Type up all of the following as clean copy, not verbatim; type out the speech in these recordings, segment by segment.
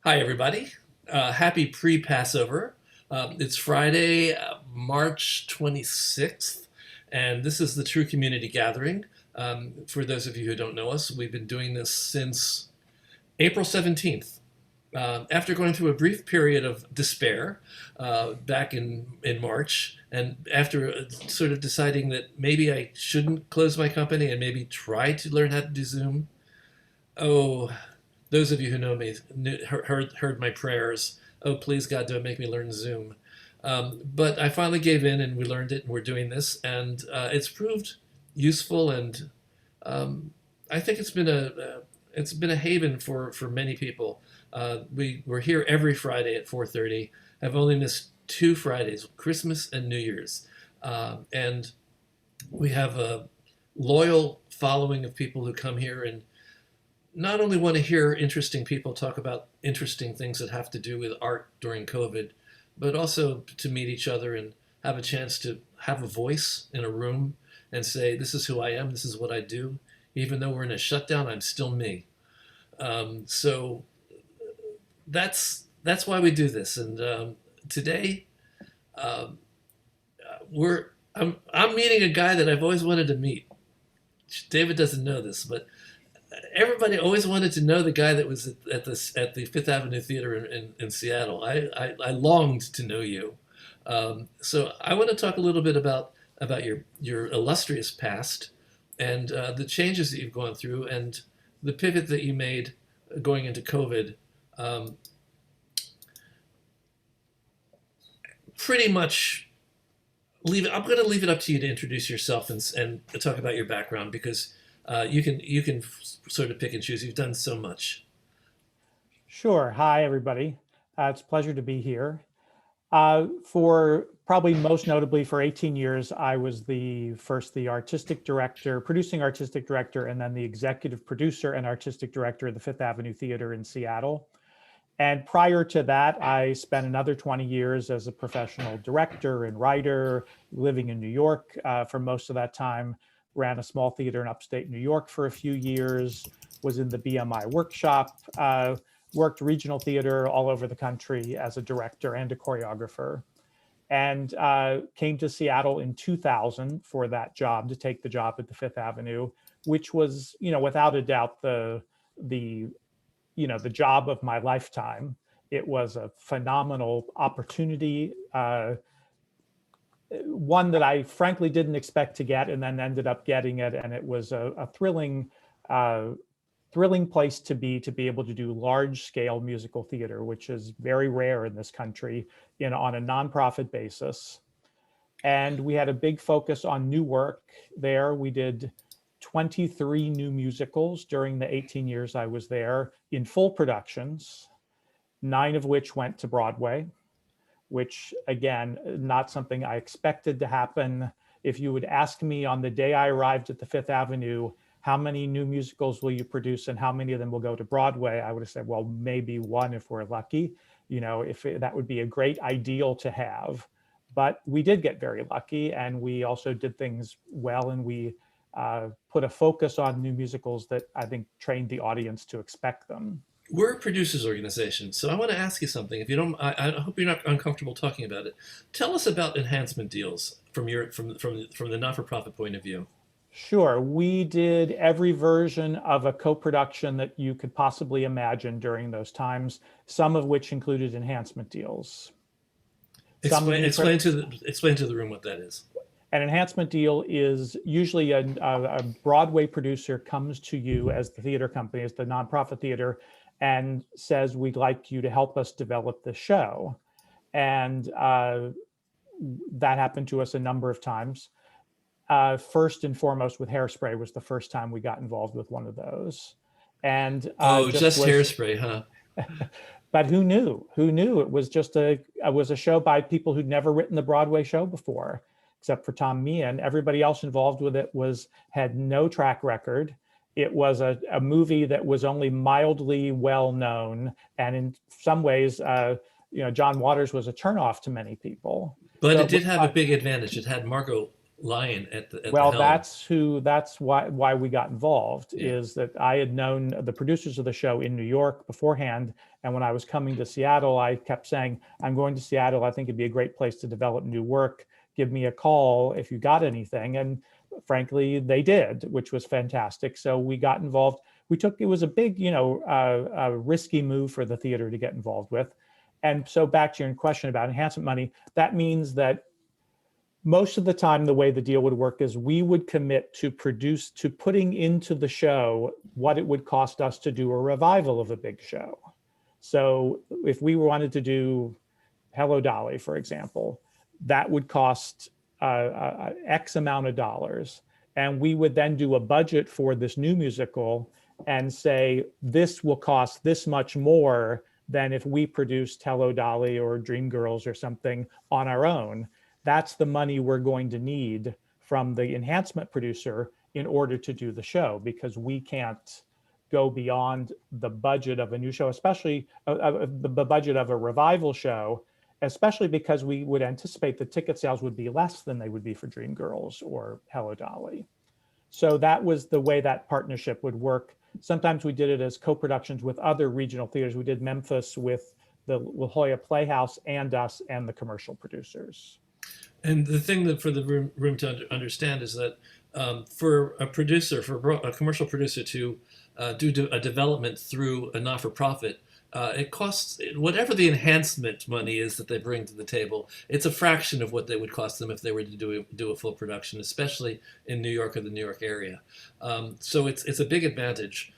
Hi, everybody. Happy pre-Passover. It's Friday, March 26th, and this is the True Community Gathering. For those of you who don't know us, we've been doing this since April 17th. After going through a brief period of despair back in March, and after sort of deciding that maybe I shouldn't close my company and maybe try to learn how to do Zoom, oh, those of you who know me heard my prayers. Oh, please, God, don't make me learn Zoom. But I finally gave in, and we learned it, and we're doing this, and it's proved useful, and I think it's been a haven for many people. We're here every Friday at 4:30. I've only missed two Fridays, Christmas and New Year's, and we have a loyal following of people who come here and not only want to hear interesting people talk about interesting things that have to do with art during COVID, but also to meet each other and have a chance to have a voice in a room and say, this is who I am, this is what I do. Even though we're in a shutdown, I'm still me. So that's why we do this. And today, um, I'm meeting a guy that I've always wanted to meet. David doesn't know this, but everybody always wanted to know the guy that was at the Fifth Avenue Theater in Seattle. I longed to know you. So I want to talk a little bit about your illustrious past and the changes that you've gone through and the pivot that you made going into COVID. Um, Pretty much leave it. I'm going to leave it up to you to introduce yourself and talk about your background because you can sort of pick and choose. You've done so much. Sure. Hi, everybody. It's a pleasure to be here. For probably most notably for 18 years, I was the artistic director, producing artistic director, and then the executive producer and artistic director of the Fifth Avenue Theater in Seattle. And prior to that, I spent another 20 years as a professional director and writer, living in New York for most of that time, ran a small theater in upstate New York for a few years, was in the BMI workshop, worked regional theater all over the country as a director and a choreographer, and came to Seattle in 2000 for that job, to take the job at the Fifth Avenue, which was, without a doubt the the job of my lifetime. It was a phenomenal opportunity, one that I frankly didn't expect to get, and then ended up getting it. And it was a thrilling place to be able to do large scale musical theater, which is very rare in this country, on a nonprofit basis. And we had a big focus on new work there. We did 23 new musicals during the 18 years I was there in full productions, 9 of which went to Broadway, which again, not something I expected to happen. If you would ask me on the day I arrived at the Fifth Avenue, how many new musicals will you produce and how many of them will go to Broadway, I would have said, well, maybe one if we're lucky. That would be a great ideal to have. But we did get very lucky, and we also did things well, and we put a focus on new musicals that I think trained the audience to expect them. We're a producers organization, so I want to ask you something. If you don't, I hope you're not uncomfortable talking about it. Tell us about enhancement deals from the not-for-profit point of view. Sure. We did every version of a co-production that you could possibly imagine during those times, some of which included enhancement deals. Explain to the room what that is. An enhancement deal is usually a Broadway producer comes to you as the theater company, as the nonprofit theater, and says, we'd like you to help us develop the show. And that happened to us a number of times. First and foremost with Hairspray was the first time we got involved with one of those. And just Hairspray, huh? But who knew? Who knew? It was just it was a show by people who'd never written the Broadway show before, except for Tom Meehan. Everybody else involved with it had no track record. It was a movie that was only mildly well known, and in some ways, John Waters was a turnoff to many people. But so it did have a big advantage. It had Margot lion at the Well, helm. that's why we got involved, Yeah. is that I had known the producers of the show in New York beforehand. And when I was coming to Seattle, I kept saying, I'm going to Seattle. I think it'd be a great place to develop new work. Give me a call if you got anything. And frankly, they did, which was fantastic. So we got involved. It was a big, risky move for the theater to get involved with. And so back to your question about enhancement money, that means that most of the time the way the deal would work is we would commit to putting into the show what it would cost us to do a revival of a big show. So if we wanted to do Hello Dolly, for example, that would cost X amount of dollars. And we would then do a budget for this new musical and say, this will cost this much more than if we produced Hello Dolly or Dreamgirls or something on our own. That's the money we're going to need from the enhancement producer in order to do the show, because we can't go beyond the budget of a new show, especially the budget of a revival show, especially because we would anticipate the ticket sales would be less than they would be for Dreamgirls or Hello Dolly. So that was the way that partnership would work. Sometimes we did it as co-productions with other regional theaters. We did Memphis with the La Jolla Playhouse and us and the commercial producers. And the thing that for the room to understand is that for a producer, for a commercial producer to do a development through a not-for-profit, it costs whatever the enhancement money is that they bring to the table. It's a fraction of what they would cost them if they were to do a full production, especially in New York or the New York area. So it's a big advantage.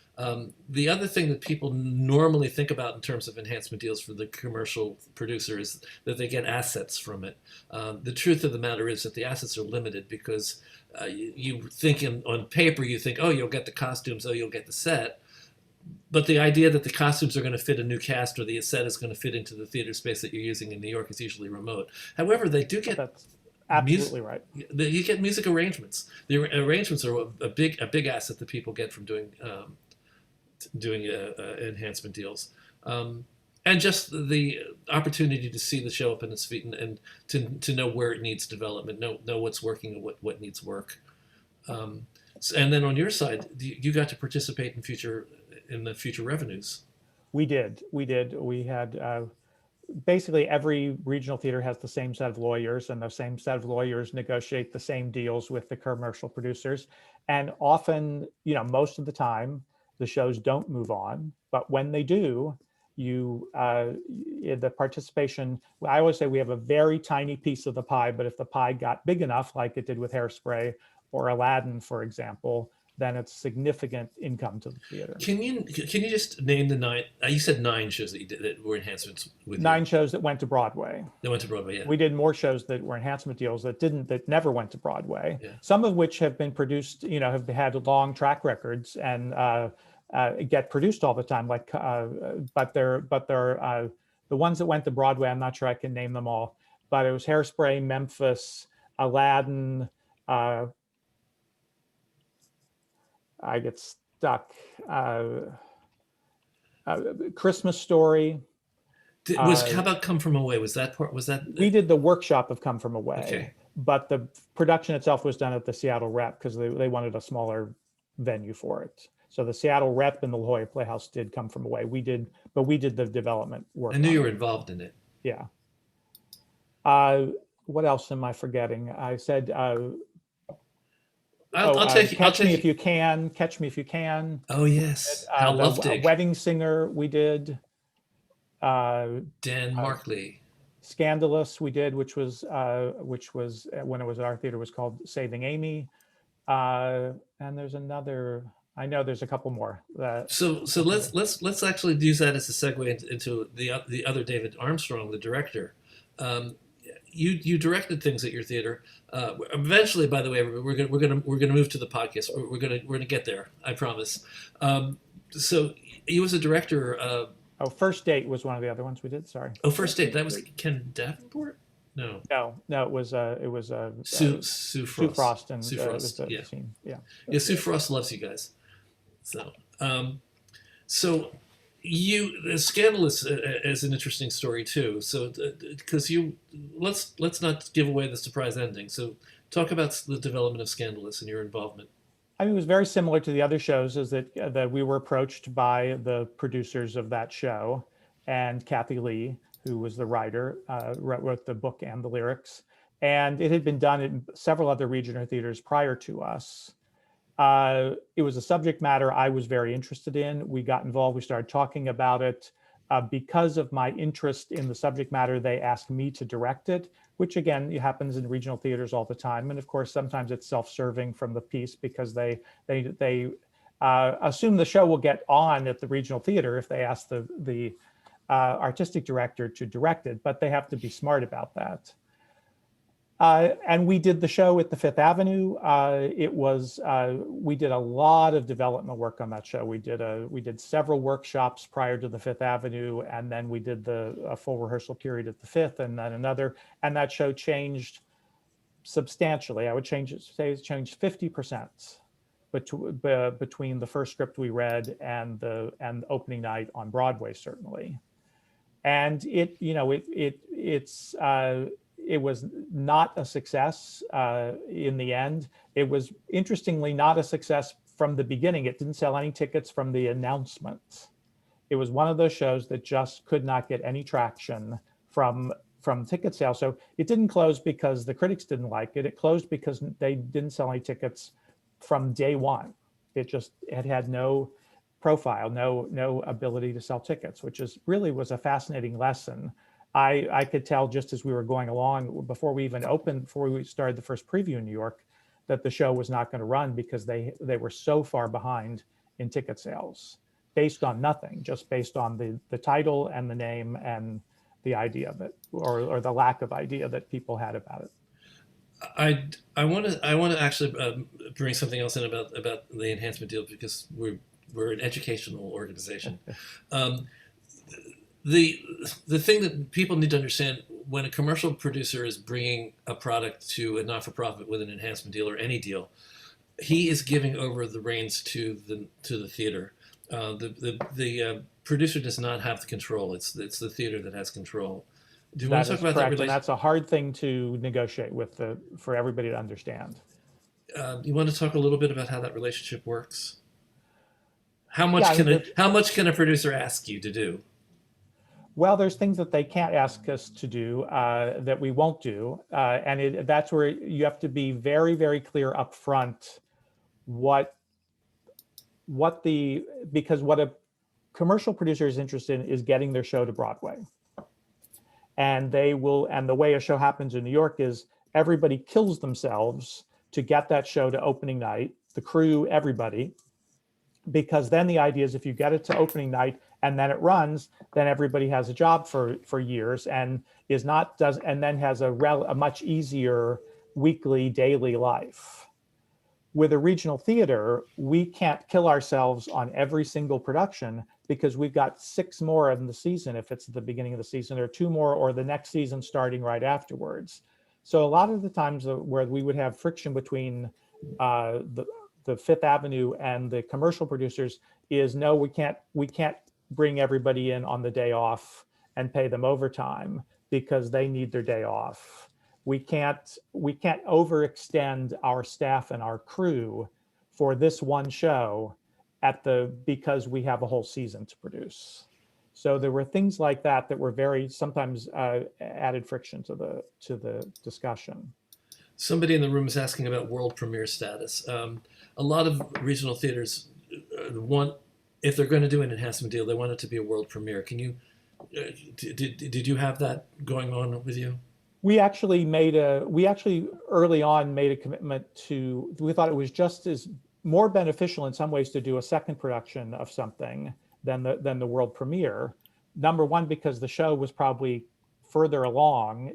The other thing that people normally think about in terms of enhancement deals for the commercial producer is that they get assets from it. The truth of the matter is that the assets are limited because you think on paper, you think, oh, you'll get the costumes, oh, you'll get the set. But the idea that the costumes are going to fit a new cast or the set is going to fit into the theater space that you're using in New York is usually remote. However, they do get That's absolutely right. You get music arrangements. The arrangements are a big asset that people get from doing enhancement deals, and just the opportunity to see the show up in its feet and to know where it needs development, know what's working and what needs work. And then on your side, you got to participate in the future revenues. We did. We had basically every regional theater has the same set of lawyers, and the same set of lawyers negotiate the same deals with the commercial producers. And often, most of the time, the shows don't move on. But when they do, the participation, I always say we have a very tiny piece of the pie, but if the pie got big enough, like it did with Hairspray or Aladdin, for example, then it's significant income to the theater. Can you just name the nine? You said 9 shows that you did that were enhancements with 9 shows that went to Broadway. They went to Broadway, yeah. We did more shows that were enhancement deals that never went to Broadway. Yeah. Some of which have been produced, have had long track records and get produced all the time. But they're the ones that went to Broadway. I'm not sure I can name them all, but it was Hairspray, Memphis, Aladdin. I get stuck. Christmas Story. How about Come From Away? Was that part? We did the workshop of Come From Away, okay. But the production itself was done at the Seattle Rep because they wanted a smaller venue for it. So the Seattle Rep and the La Jolla Playhouse did Come From Away. We did the development work. I knew you were involved in it. Yeah. What else am I forgetting? I said. Catch Me If You Can. Catch Me If You Can. Oh yes, How Loftig. Wedding Singer we did. Dan Markley. Scandalous we did, which was when it was at our theater was called Saving Amy. And there's another. I know there's a couple more. So let's actually use that as a segue into the other David Armstrong, the director. You directed things at your theater. Eventually, by the way, we're gonna move to the podcast. We're gonna get there. I promise. So he was a director. First Date was one of the other ones we did. Sorry. Oh, First Date. That was Ken Davenport. No. It was Sue Frost and Sue Frost. Yeah. Sue Frost loves you guys. So. Scandalous is an interesting story too. So, because let's not give away the surprise ending. So, Talk about the development of Scandalous and your involvement. I mean, it was very similar to the other shows, is that we were approached by the producers of that show, and Kathy Lee, who was the writer, wrote the book and the lyrics. And it had been done in several other regional theaters prior to us. It was a subject matter I was very interested in. We got involved, we started talking about it. Because of my interest in the subject matter, they asked me to direct it, which again, it happens in regional theaters all the time. And of course, sometimes it's self-serving from the piece, because they assume the show will get on at the regional theater if they ask the artistic director to direct it, but they have to be smart about that. And we did the show at the Fifth Avenue. We did a lot of development work on that show. We did several workshops prior to the Fifth Avenue, and then we did a full rehearsal period at the Fifth, and then another. And that show changed substantially. I would say it changed 50% between the first script we read and the opening night on Broadway, certainly. And it was not a success in the end. It was interestingly not a success from the beginning. It didn't sell any tickets from the announcement. It was one of those shows that just could not get any traction from ticket sales. So it didn't close because the critics didn't like it. It closed because they didn't sell any tickets from day one. It had no profile, no ability to sell tickets, which really was a fascinating lesson. I could tell just as we were going along, before we even opened, before we started the first preview in New York, that the show was not going to run because they were so far behind in ticket sales, based on nothing, just based on the title and the name and the idea of it, or the lack of idea that people had about it. I want to actually bring something else in about the enhancement deal, because we're an educational organization. The thing that people need to understand, when a commercial producer is bringing a product to a not-for-profit with an enhancement deal or any deal, he is giving over the reins to the theater. The producer does not have the control. It's the theater that has control. Do you want to talk about that relationship? And that's a hard thing to negotiate with for everybody to understand. You want to talk a little bit about how that relationship works? How much can a producer ask you to do? Well, there's things that they can't ask us to do that we won't do, and that's where you have to be very, very clear up front because what a commercial producer is interested in is getting their show to Broadway. And the way a show happens in New York is everybody kills themselves to get that show to opening night, the crew, everybody, because then the idea is if you get it to opening night and then it runs, then everybody has a job for years and then has a much easier weekly, daily life. With a regional theater, we can't kill ourselves on every single production because we've got 6 more in the season if it's at the beginning of the season, or 2 more, or the next season starting right afterwards. So a lot of the times where we would have friction between the Fifth Avenue and the commercial producers is, no, we can't bring everybody in on the day off and pay them overtime because they need their day off. We can't overextend our staff and our crew for this one show because we have a whole season to produce. So there were things like that were very sometimes added friction to the discussion. Somebody in the room is asking about world premiere status. A lot of regional theaters want, if they're going to do an enhancement deal, they want it to be a world premiere. Can you did you have that going on with you? We actually early on made a commitment we thought it was just as more beneficial in some ways to do a second production of something than the world premiere. Number one, because the show was probably further along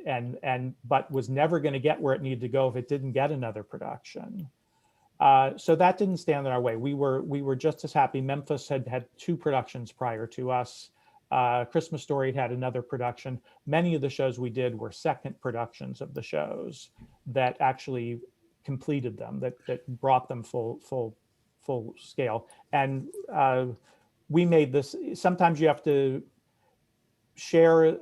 but was never going to get where it needed to go if it didn't get another production. So that didn't stand in our way. We were just as happy. Memphis had 2 productions prior to us. Christmas Story had another production. Many of the shows we did were second productions of the shows that actually completed them, that brought them full scale. And we made this. Sometimes you have to share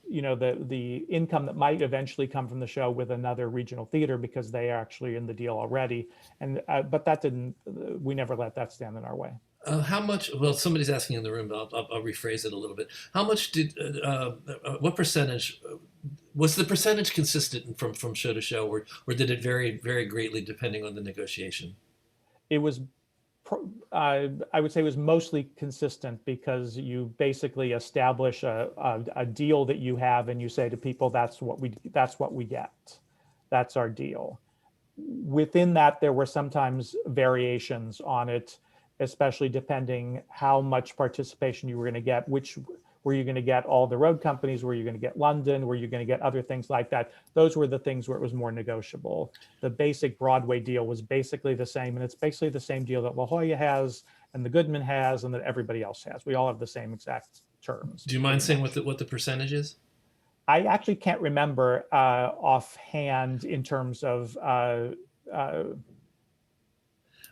the income that might eventually come from the show with another regional theater because they are actually in the deal already. And but that didn't. We never let that stand in our way. How much? Well, somebody's asking in the room, but I'll rephrase it a little bit. How much did? What percentage? Was the percentage consistent from show to show, or did it vary very greatly depending on the negotiation? It was I would say it was mostly consistent because you basically establish a deal that you have and you say to people, that's what we get. That's our deal. Within that, there were sometimes variations on it, especially depending how much participation you were going to get, which were you going to get all the road companies, were you going to get London, were you going to get other things like that. Those were the things where it was more negotiable. The basic Broadway deal was basically the same, and it's basically the same deal that La Jolla has and the Goodman has and that everybody else has. We all have the same exact terms. Do you mind saying what the percentage is? I actually can't remember offhand in terms of I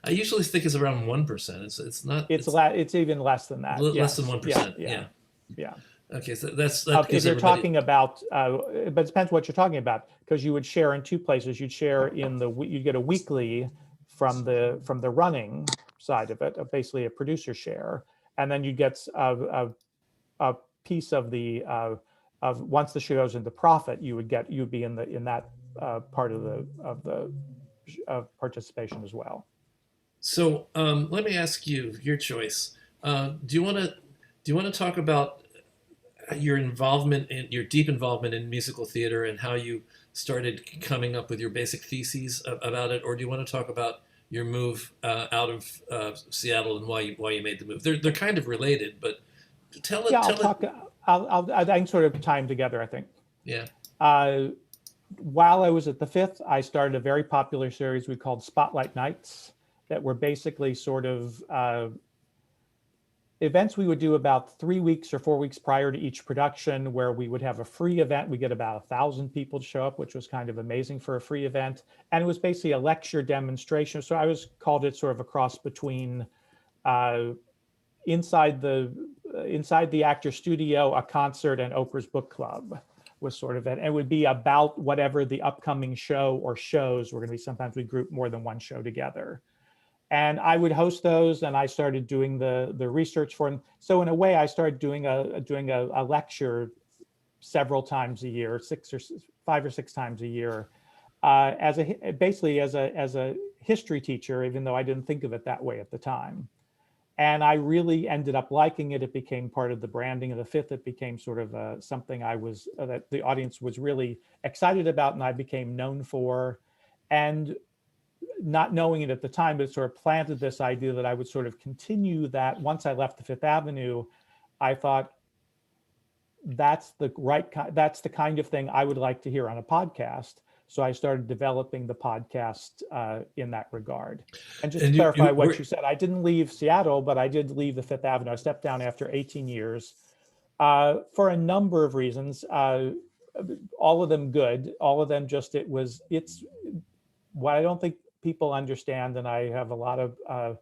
usually think it's around 1%. It's not. It's even less than that. Less than 1%. Yeah. Okay, so that's if you're talking about, but it depends what you're talking about, because you would share in two places. You'd share you'd get a weekly from the running side of it, basically a producer share, and then you'd get a piece of the of once the show goes into profit, you'd be in that part of the participation as well. So let me ask you your choice. Do you want to talk about your deep involvement in musical theater and how you started coming up with your basic theses about it, or do you want to talk about your move out of Seattle and why you made the move? They're kind of related, but tell it. Yeah, I can sort of tie them together, I think. Yeah. While I was at the Fifth, I started a very popular series we called Spotlight Nights that were basically sort of events we would do about 3 weeks or 4 weeks prior to each production, where we would have a free event. We get about 1,000 people to show up, which was kind of amazing for a free event. And it was basically a lecture demonstration. So I called it sort of a cross between inside the actor studio, a concert, and Oprah's book club was sort of it. And it would be about whatever the upcoming show or shows were going to be. Sometimes we group more than one show together. And I would host those, and I started doing the research for them. So in a way, I started doing a lecture several times a year, 5 or 6 times a year, basically as a history teacher, even though I didn't think of it that way at the time. And I really ended up liking it. It became part of the branding of the Fifth. It became sort of something that the audience was really excited about, and I became known for. And not knowing it at the time, but it sort of planted this idea that I would sort of continue that. Once I left the Fifth Avenue, I thought that's the kind of thing I would like to hear on a podcast. So I started developing the podcast in that regard. And just to clarify what you said, I didn't leave Seattle, but I did leave the Fifth Avenue. I stepped down after 18 years for a number of reasons. All of them good. All of them just it's what I don't think people understand, and I have a lot of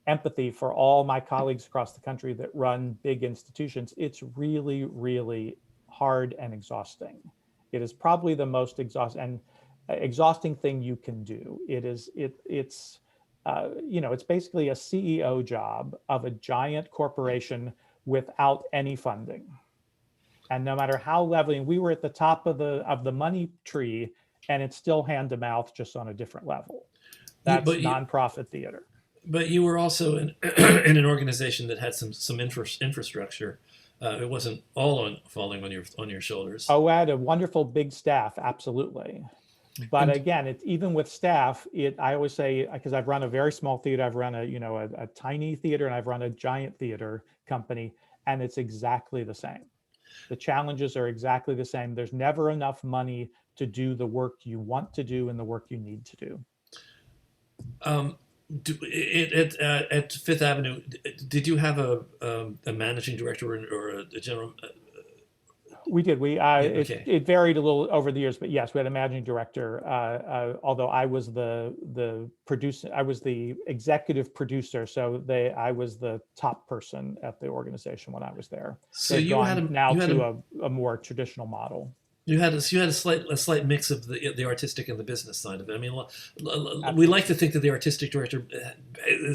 empathy for all my colleagues across the country that run big institutions. It's really, really hard and exhausting. It is probably the most exhausting thing you can do. It's basically a CEO job of a giant corporation without any funding. And no matter how leveling, we were at the top of the money tree, and it's still hand to mouth, just on a different level. That's nonprofit theater. But you were also in an organization that had some infrastructure. It wasn't all falling on your shoulders. Oh, I had a wonderful big staff, absolutely. But again, even with staff, I always say, because I've run a very small theater, I've run a tiny theater, and I've run a giant theater company, and it's exactly the same. The challenges are exactly the same. There's never enough money to do the work you want to do and the work you need to do. At Fifth Avenue, did you have a managing director or a general? We did. Yeah, It okay. it varied a little over the years, but yes, we had a managing director. Although I was the producer, I was the executive producer, so I was the top person at the organization when I was there. So They've you had gone a now you had to a a more traditional model. so you had a slight mix of the artistic and the business side of it. I mean, we like Absolutely. to think that the artistic director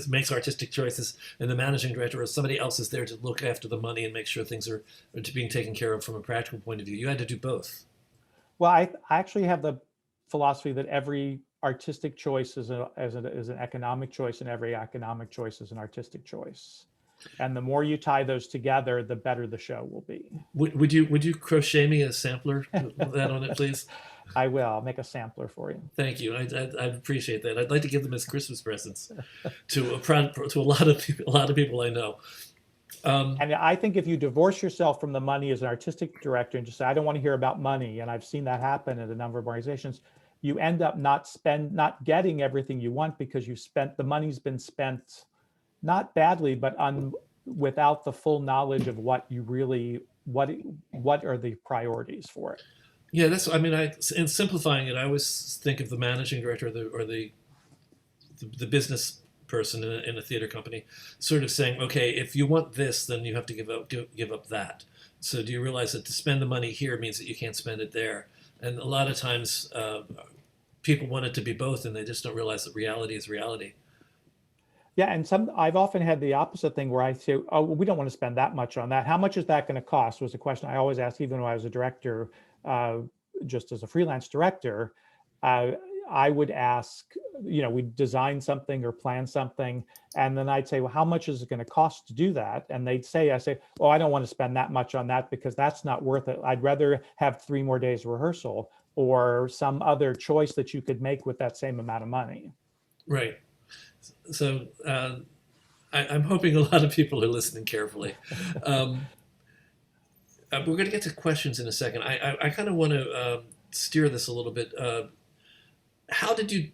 makes artistic choices, and the managing director or somebody else is there to look after the money and make sure things are being taken care of from a practical point of view. You had to do both. Well, I actually have the philosophy that every artistic choice is an economic choice, and every economic choice is an artistic choice. And the more you tie those together, the better the show will be. Would you crochet me a sampler with that on it, please? I will. I'll make a sampler for you. Thank you. I appreciate that. I'd like to give them as Christmas presents to a lot of people I know. Um, And I think if you divorce yourself from the money as an artistic director and just say, I don't want to hear about money, and I've seen that happen at a number of organizations, you end up not getting everything you want because the money's been spent not badly, but without the full knowledge of what you really what are the priorities for it. yeah, that's. I mean, in simplifying it, I always think of the managing director or the business person in a theater company, sort of saying, okay, if you want this, then you have to give up that. So do you realize that to spend the money here means that you can't spend it there? And a lot of times, people want it to be both, and they just don't realize that reality is reality. Yeah, and I've often had the opposite thing where I say, "Oh, well, we don't want to spend that much on that. How much is that going to cost?" Was a question I always asked, even when I was a director, uh, just as a freelance director. Uh, I would ask, we'd design something or plan something, and then I'd say, "Well, how much is it going to cost to do that?" And I say, "Oh, I don't want to spend that much on that because that's not worth it. I'd rather have 3 more days rehearsal or some other choice that you could make with that same amount of money." Right. So I'm hoping a lot of people are listening carefully. Um, we're going to get to questions in a second. I kind of want to steer this a little bit. How did you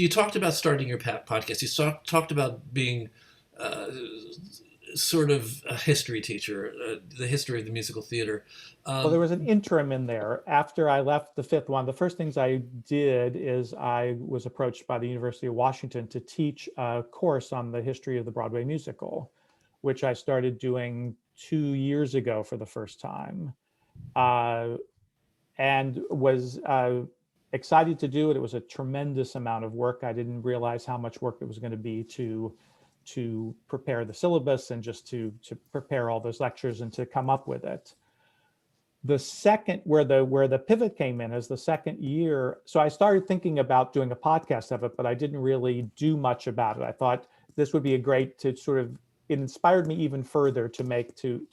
talked about starting your podcast? You talked about being uh, sort of a history teacher, the history of the musical theater. Well, there Um, was an interim in there. After I left the fifth one, the first things I did is I was approached by the University of Washington to teach a course on the history of the Broadway musical, which I started doing 2 years ago for the first time, uh, and was excited to do it. It was a tremendous amount of work. I didn't realize how much work it was going to be to prepare the syllabus and just to prepare all those lectures and to come up with it. The second where the pivot came in is the second year. So I started thinking about doing a podcast of it, but I didn't really do much about it. I thought this would be a great to sort of it inspired me even further to make to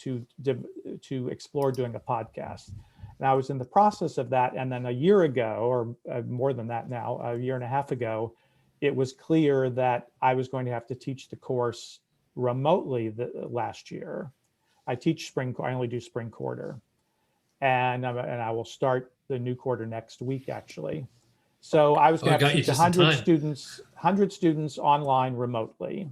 explore doing a podcast. And I was in the process of that, and then a year ago, or more than that now, a year and a half ago, it was clear that I was going to have to teach the course remotely last year. I teach spring. I only do spring quarter, and I will start the new quarter next week, actually. So I was oh, going I to have to got you teach just in 100 time. students, 100 students online remotely.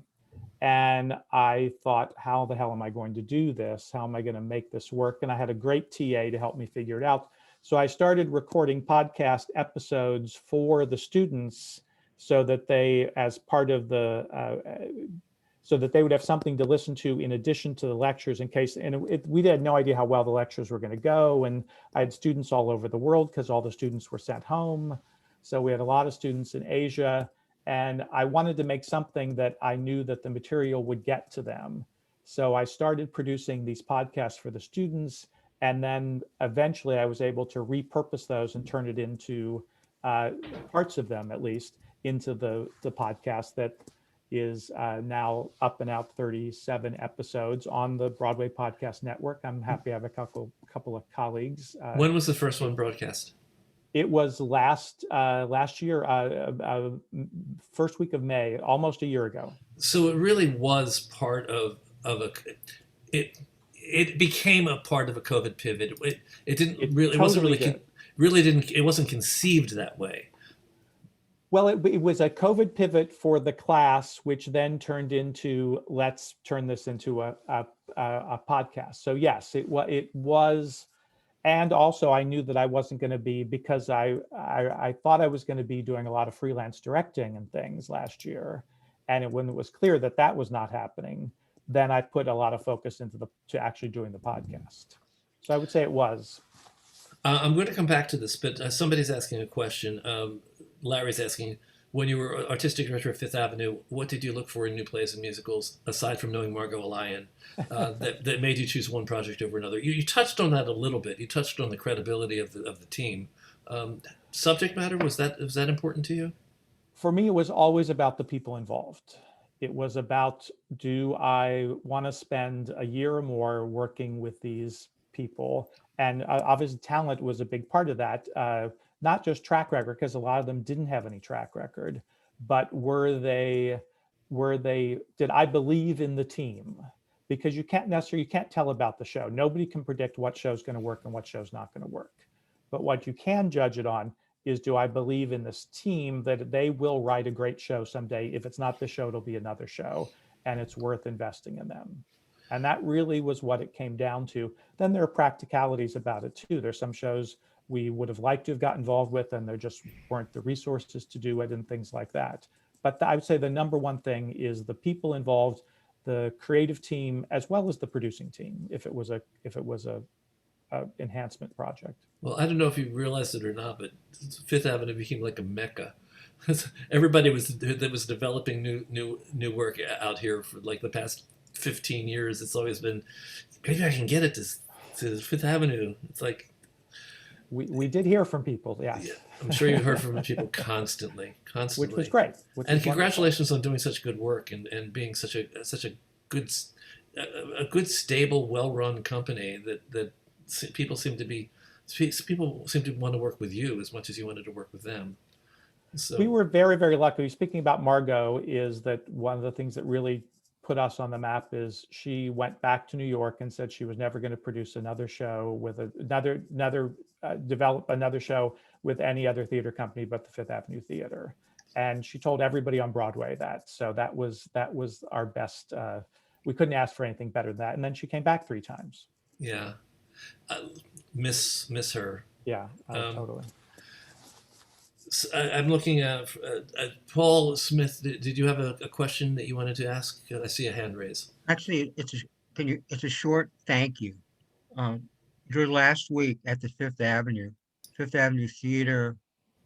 And I thought, how the hell am I going to do this? How am I going to make this work? And I had a great TA to help me figure it out. So I started recording podcast episodes for the students so that as part of so that they would have something to listen to in addition to the lectures in case, we had no idea how well the lectures were going to go. And I had students all over the world because all the students were sent home. So we had a lot of students in Asia, and I wanted to make something that I knew that the material would get to them. So I started producing these podcasts for the students. And then eventually I was able to repurpose those and turn it into parts of them, at least, into the podcast that is now up and out 37 episodes on the Broadway Podcast Network. I'm happy I have a couple of colleagues. When was the first one broadcast? It was last year, first week of May, almost a year ago. So it really was part of a it it became a part of a COVID pivot. It didn't It really, it wasn't totally really did. really didn't, it wasn't conceived that way. Well, it was a COVID pivot for the class, which then turned into let's turn this into a podcast. So yes, it was, and also I knew that I wasn't going to be, because I thought I was going to be doing a lot of freelance directing and things last year, and when it was clear that that was not happening, then I put a lot of focus into to actually doing the podcast. So I would say it was. I'm going to come back to this, but somebody's asking a question. Larry's asking, when you were artistic director of Fifth Avenue, what did you look for in new plays and musicals, aside from knowing Margot Elian, that made you choose one project over another? You touched on that a little bit. You touched on the credibility of the team. Subject matter, was that important to you? For me, it was always about the people involved. It was about, do I want to spend a year or more working with these people? And obviously, talent was a big part of that. Not just track record, because a lot of them didn't have any track record, but did I believe in the team? Because you can't tell about the show. Nobody can predict what show's going to work and what show's not going to work. But what you can judge it on is, do I believe in this team that they will write a great show someday? If it's not this show, it'll be another show, and it's worth investing in them. And that really was what it came down to. Then there are practicalities about it too. There's some shows we would have liked to have got involved with, and there just weren't the resources to do it and things like that. But I would say the number one thing is the people involved, the creative team, as well as the producing team, if it was a enhancement project. Well, I don't know if you realized it or not, but Fifth Avenue became like a mecca. Everybody that was developing new work out here for like the past 15 years. It's always been, maybe I can get it to Fifth Avenue. It's like, we did hear from people, yes. Yeah, I'm sure you heard from people constantly. Which was great. And congratulations on doing such good work and being such a good stable, well-run company that people seem to want to work with you as much as you wanted to work with them. So we were very, very lucky. Speaking about Margot, is that one of the things that really put us on the map is she went back to New York and said she was never going to produce another show with develop another show with any other theater company but the Fifth Avenue Theater. And she told everybody on Broadway that. So that was our best. We couldn't ask for anything better than that. And then she came back 3 times. Yeah. Miss her. Yeah, totally. I'm looking at Paul Smith. Did you have a question that you wanted to ask? I see a hand raise. Actually, it's a short thank you. Your last week at the Fifth Avenue Theater,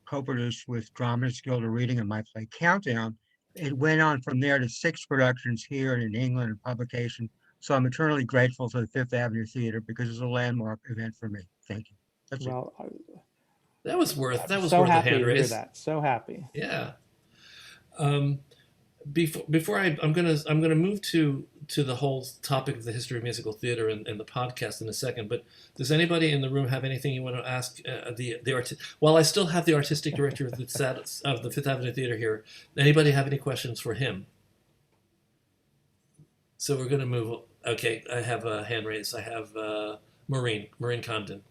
co-produced with Dramatists Guild of Reading and my play Countdown. It went on from there to 6 productions here and in England and publication. So I'm eternally grateful to the Fifth Avenue Theater because it's a landmark event for me. Thank you. That's well, that was worth so worth happy a hand to raise. Hear that. So happy. Yeah. Before I'm gonna move to the whole topic of the history of musical theater and the podcast in a second. But does anybody in the room have anything you want to ask while I still have the artistic director of the Fifth Avenue Theater here? Anybody have any questions for him? So we're gonna move. Okay, I have a hand raise. I have Maureen Condon.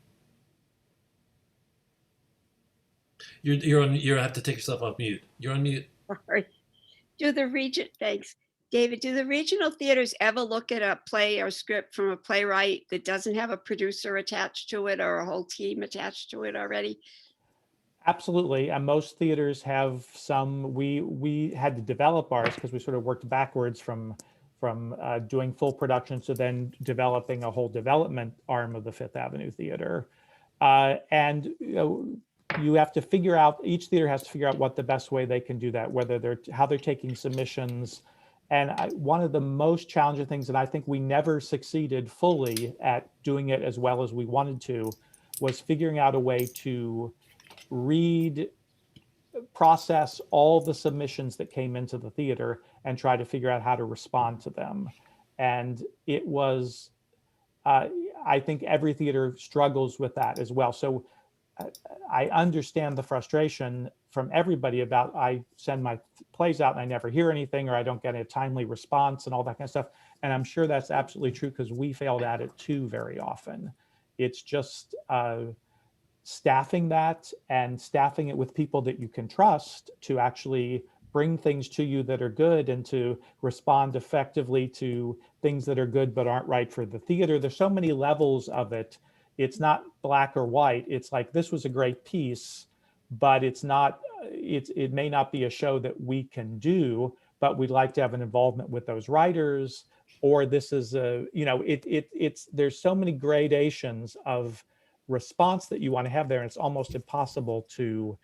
You're on. You have to take yourself off mute. You're on mute. Sorry. Thanks, David. Do the regional theaters ever look at a play or script from a playwright that doesn't have a producer attached to it or a whole team attached to it already? Absolutely, and most theaters have some. We had to develop ours because we sort of worked backwards from doing full production to then developing a whole development arm of the Fifth Avenue Theater, and you have to figure out, each theater has to figure out what the best way they can do that, how they're taking submissions. And one of the most challenging things, and I think we never succeeded fully at doing it as well as we wanted to, was figuring out a way to process all the submissions that came into the theater and try to figure out how to respond to them. And it was, I think every theater struggles with that as well. So I understand the frustration from everybody about, I send my plays out and I never hear anything, or I don't get a timely response and all that kind of stuff. And I'm sure that's absolutely true because we failed at it too very often. It's just staffing that and staffing it with people that you can trust to actually bring things to you that are good and to respond effectively to things that are good but aren't right for the theater. There's so many levels of it. It's not black or white. It's like, this was a great piece, but it's not, it may not be a show that we can do, but we'd like to have an involvement with those writers, or this is a, it's, there's so many gradations of response that you want to have there, and it's almost impossible to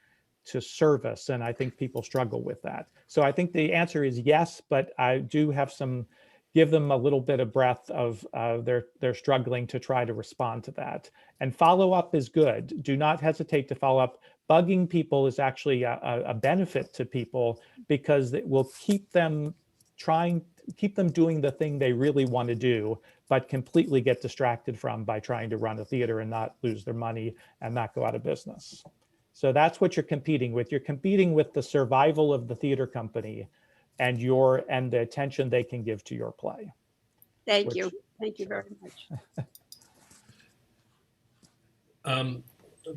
service. And I think people struggle with that. So I think the answer is yes, but I do have some, give them a little bit of breath of they're struggling to try to respond to that. And follow up is good. Do not hesitate to follow up. Bugging people is actually a benefit to people, because it will keep them doing the thing they really want to do, but completely get distracted from by trying to run a theater and not lose their money and not go out of business. So that's what you're competing with. You're competing with the survival of the theater company and the attention they can give to your play. Thank you. Thank you very much.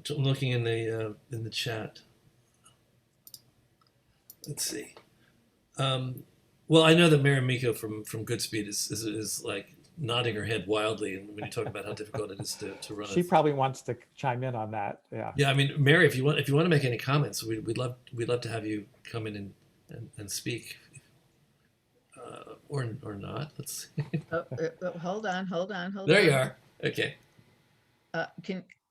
Looking in the chat. Let's see. Well, I know that Mary Miko from Goodspeed is like nodding her head wildly, and when you talk about how difficult it is to run. She probably wants to chime in on that. Yeah. Yeah, I mean, Mary, if you want to make any comments, we'd love to have you come in and speak, or not. Let's see. Hold on. There you are. Okay.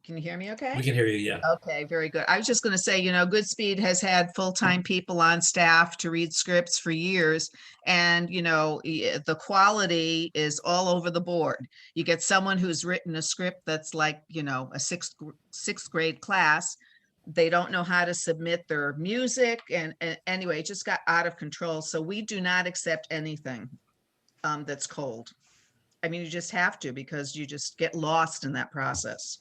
Can you hear me okay? We can hear you, yeah. Okay, very good. I was just going to say, Goodspeed has had full-time people on staff to read scripts for years. And, the quality is all over the board. You get someone who's written a script that's like, a sixth grade class. They don't know how to submit their music. And anyway, it just got out of control. So we do not accept anything that's cold. I mean, you just have to, because you just get lost in that process.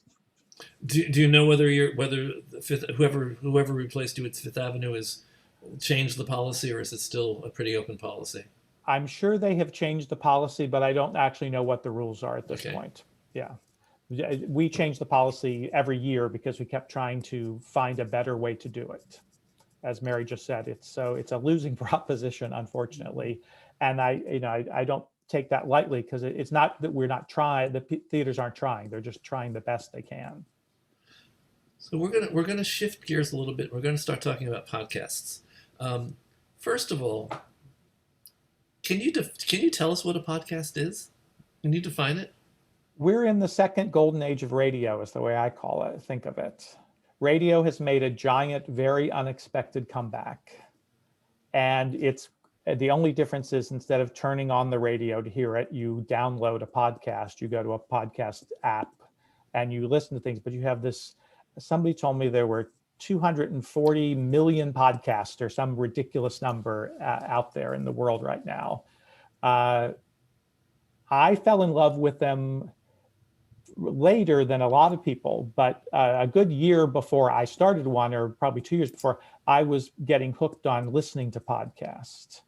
Do you know whether whoever replaced you at Fifth Avenue has changed the policy, or is it still a pretty open policy? I'm sure they have changed the policy, but I don't actually know what the rules are at this point. Yeah. We change the policy every year because we kept trying to find a better way to do it. As Mary just said, it's a losing proposition, unfortunately. And I don't take that lightly, because it's not that we're not trying, the theaters aren't trying, they're just trying the best they can. So we're gonna shift gears a little bit. We're gonna start talking about podcasts. First of all, can you tell us what a podcast is? Can you define it? We're in the second golden age of radio, is the way I think of it. Radio has made a giant, very unexpected comeback. And the only difference is, instead of turning on the radio to hear it, you download a podcast, you go to a podcast app and you listen to things. But you have this, somebody told me there were 240 million podcasts or some ridiculous number out there in the world right now. I fell in love with them later than a lot of people, but a good year before I started one, or probably 2 years before, I was getting hooked on listening to podcasts.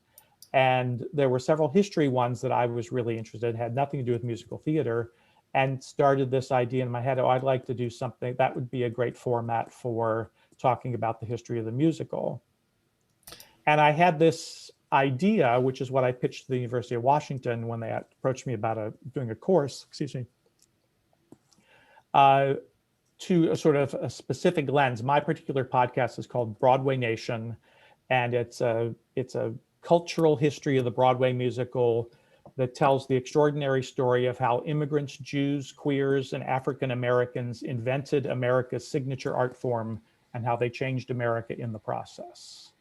And there were several history ones that I was really interested in, had nothing to do with musical theater, and started this idea in my head, I'd like to do something that would be a great format for talking about the history of the musical. And I had this idea, which is what I pitched to the University of Washington when they approached me about doing a course, to a sort of a specific lens. My particular podcast is called Broadway Nation, and it's a cultural history of the Broadway musical that tells the extraordinary story of how immigrants, Jews, queers, and African Americans invented America's signature art form, and how they changed America in the process.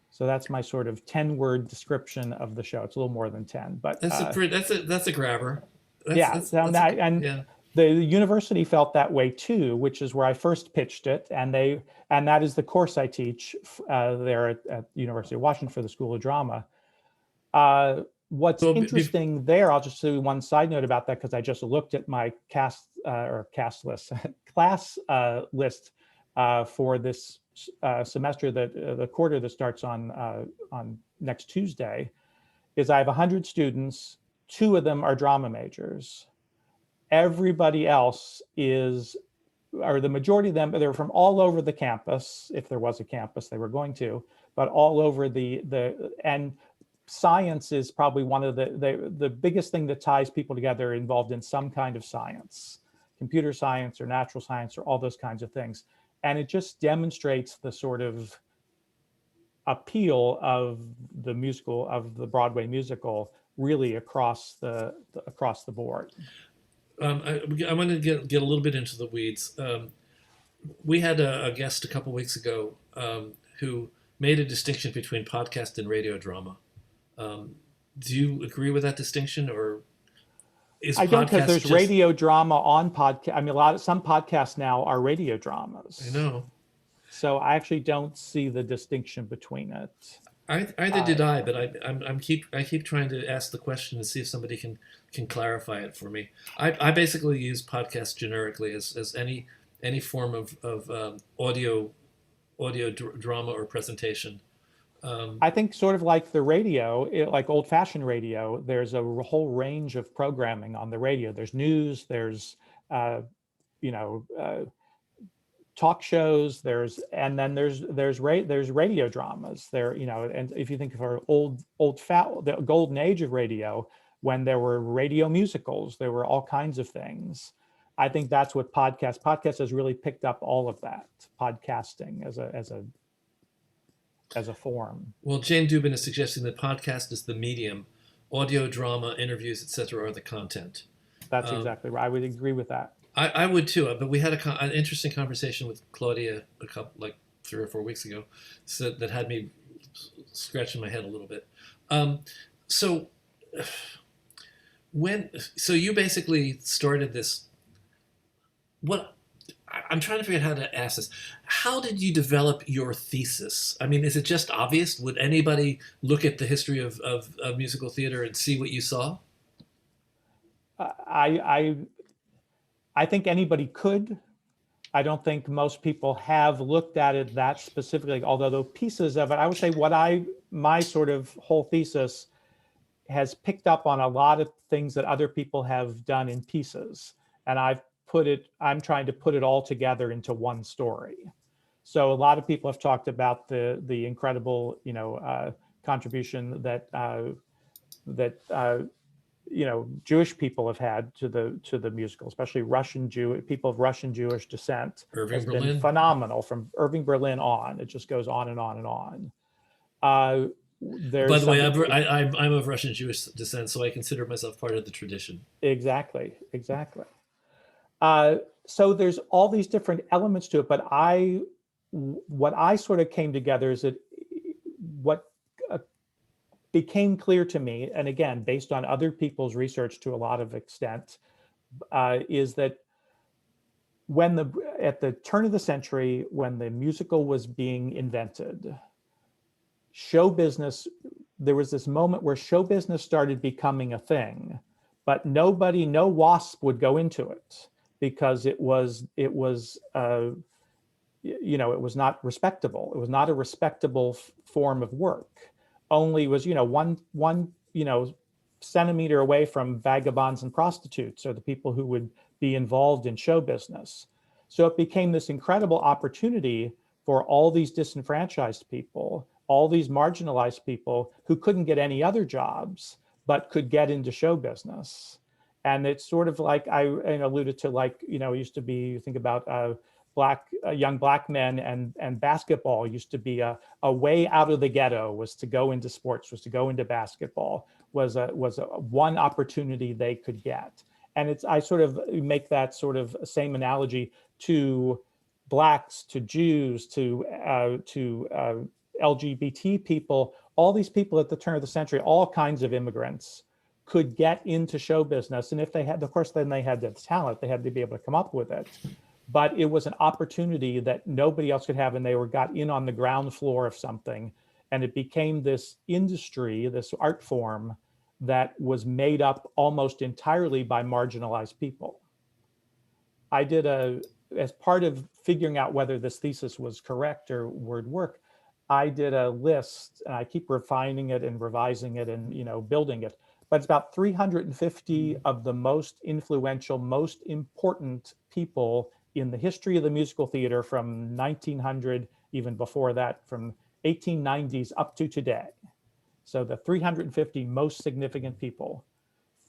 So that's my sort of 10-word description of the show. It's a little more than 10, but that's a grabber. The university felt that way too, which is where I first pitched it, and that is the course I teach there at the University of Washington for the School of Drama. What's interesting there, I'll just do one side note about that, because I just looked at my class list for this semester, the quarter that starts on next Tuesday, is I have 100 students. 2 of them are drama majors. Everybody else or the majority of them, they're from all over the campus, if there was a campus they were going to, but all over and science is probably one of the biggest thing that ties people together involved in some kind of science, computer science or natural science or all those kinds of things. And it just demonstrates the sort of appeal of the Broadway musical really across the board. I want to get a little bit into the weeds. We had a guest a couple weeks ago who made a distinction between podcast and radio drama. Do you agree with that distinction, or is I don't, because podcast there's just- radio drama on podcast. I mean, some podcasts now are radio dramas. I know. So I actually don't see the distinction between it. Either did I, but I keep trying to ask the question and see if somebody can clarify it for me. I basically use podcast generically as any form of audio drama or presentation. I think sort of like the radio, like old-fashioned radio, there's a whole range of programming on the radio. There's news, there's talk shows, and then there's radio dramas there, and if you think of our the golden age of radio, when there were radio musicals, there were all kinds of things. I think that's what podcast has really picked up all of that, podcasting as a form. Well, Jane Dubin is suggesting that podcast is the medium, audio, drama, interviews, etc. are the content. That's exactly right. I would agree with that. I would too, but we had an interesting conversation with Claudia like 3 or 4 weeks ago, so that had me scratching my head a little bit. So you basically started this. I'm trying to figure out how to ask this. How did you develop your thesis? I mean, is it just obvious? Would anybody look at the history of musical theater and see what you saw? I think anybody could. I don't think most people have looked at it that specifically, although the pieces of it, I would say my sort of whole thesis has picked up on a lot of things that other people have done in pieces. And I'm trying to put it all together into one story. So a lot of people have talked about the incredible, contribution that Jewish people have had to the musical, especially people of Russian Jewish descent. Irving has Berlin. been phenomenal from Irving Berlin on. It just goes on and on and on. By the way, I'm of Russian Jewish descent, so I consider myself part of the tradition. Exactly. So there's all these different elements to it, but what I sort of came together is that what became clear to me, and again, based on other people's research to a lot of extent, is that at the turn of the century, when the musical was being invented, show business, there was this moment where show business started becoming a thing, but no WASP would go into it because it was not respectable. It was not a respectable form of work. Only was, one centimeter away from vagabonds and prostitutes, or the people who would be involved in show business. So it became this incredible opportunity for all these disenfranchised people, all these marginalized people who couldn't get any other jobs, but could get into show business. And it's sort of like I alluded to, used to be, you think about young black men and basketball used to be a way out of the ghetto, was to go into sports, was to go into basketball, was a one opportunity they could get. And I sort of make that sort of same analogy to Blacks, to Jews, to LGBT people. All these people at the turn of the century, all kinds of immigrants, could get into show business. And if they had, of course, then they had the talent, they had to be able to come up with it. But it was an opportunity that nobody else could have, and they got in on the ground floor of something. And it became this industry, this art form that was made up almost entirely by marginalized people. I did as part of figuring out whether this thesis was correct or would work, I did a list, and I keep refining it and revising it and building it. But it's about 350 of the most influential, most important people in the history of the musical theater from 1900, even before that, from 1890s up to today. So the 350 most significant people,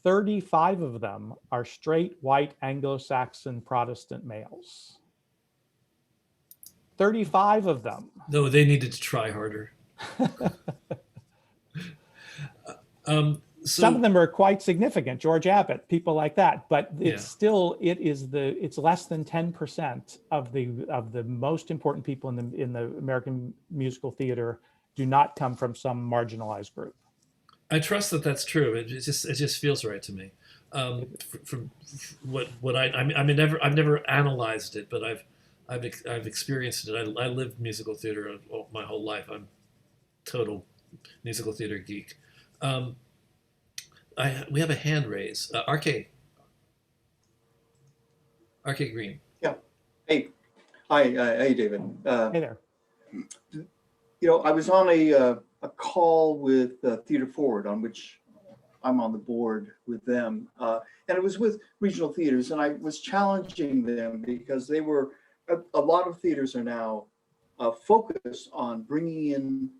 35 of them are straight, white, Anglo-Saxon Protestant males. 35 of them. No, they needed to try harder. Some of So them are quite significant, George Abbott, people like that, but it's Yeah. still, it's less than 10% of the most important people in the American musical theater do not come from some marginalized group. I trust that that's true. It just feels right to me. From what I mean, I've never analyzed it, but I've experienced it. I lived musical theater my whole life. I'm total musical theater geek. We have a hand raise. RK Green. Yeah. Hey. Hi. Hey, David. Hey there. I was on a call with Theater Forward, on which I'm on the board with them, and it was with regional theaters, and I was challenging them because they were a lot of theaters are now focused on bringing in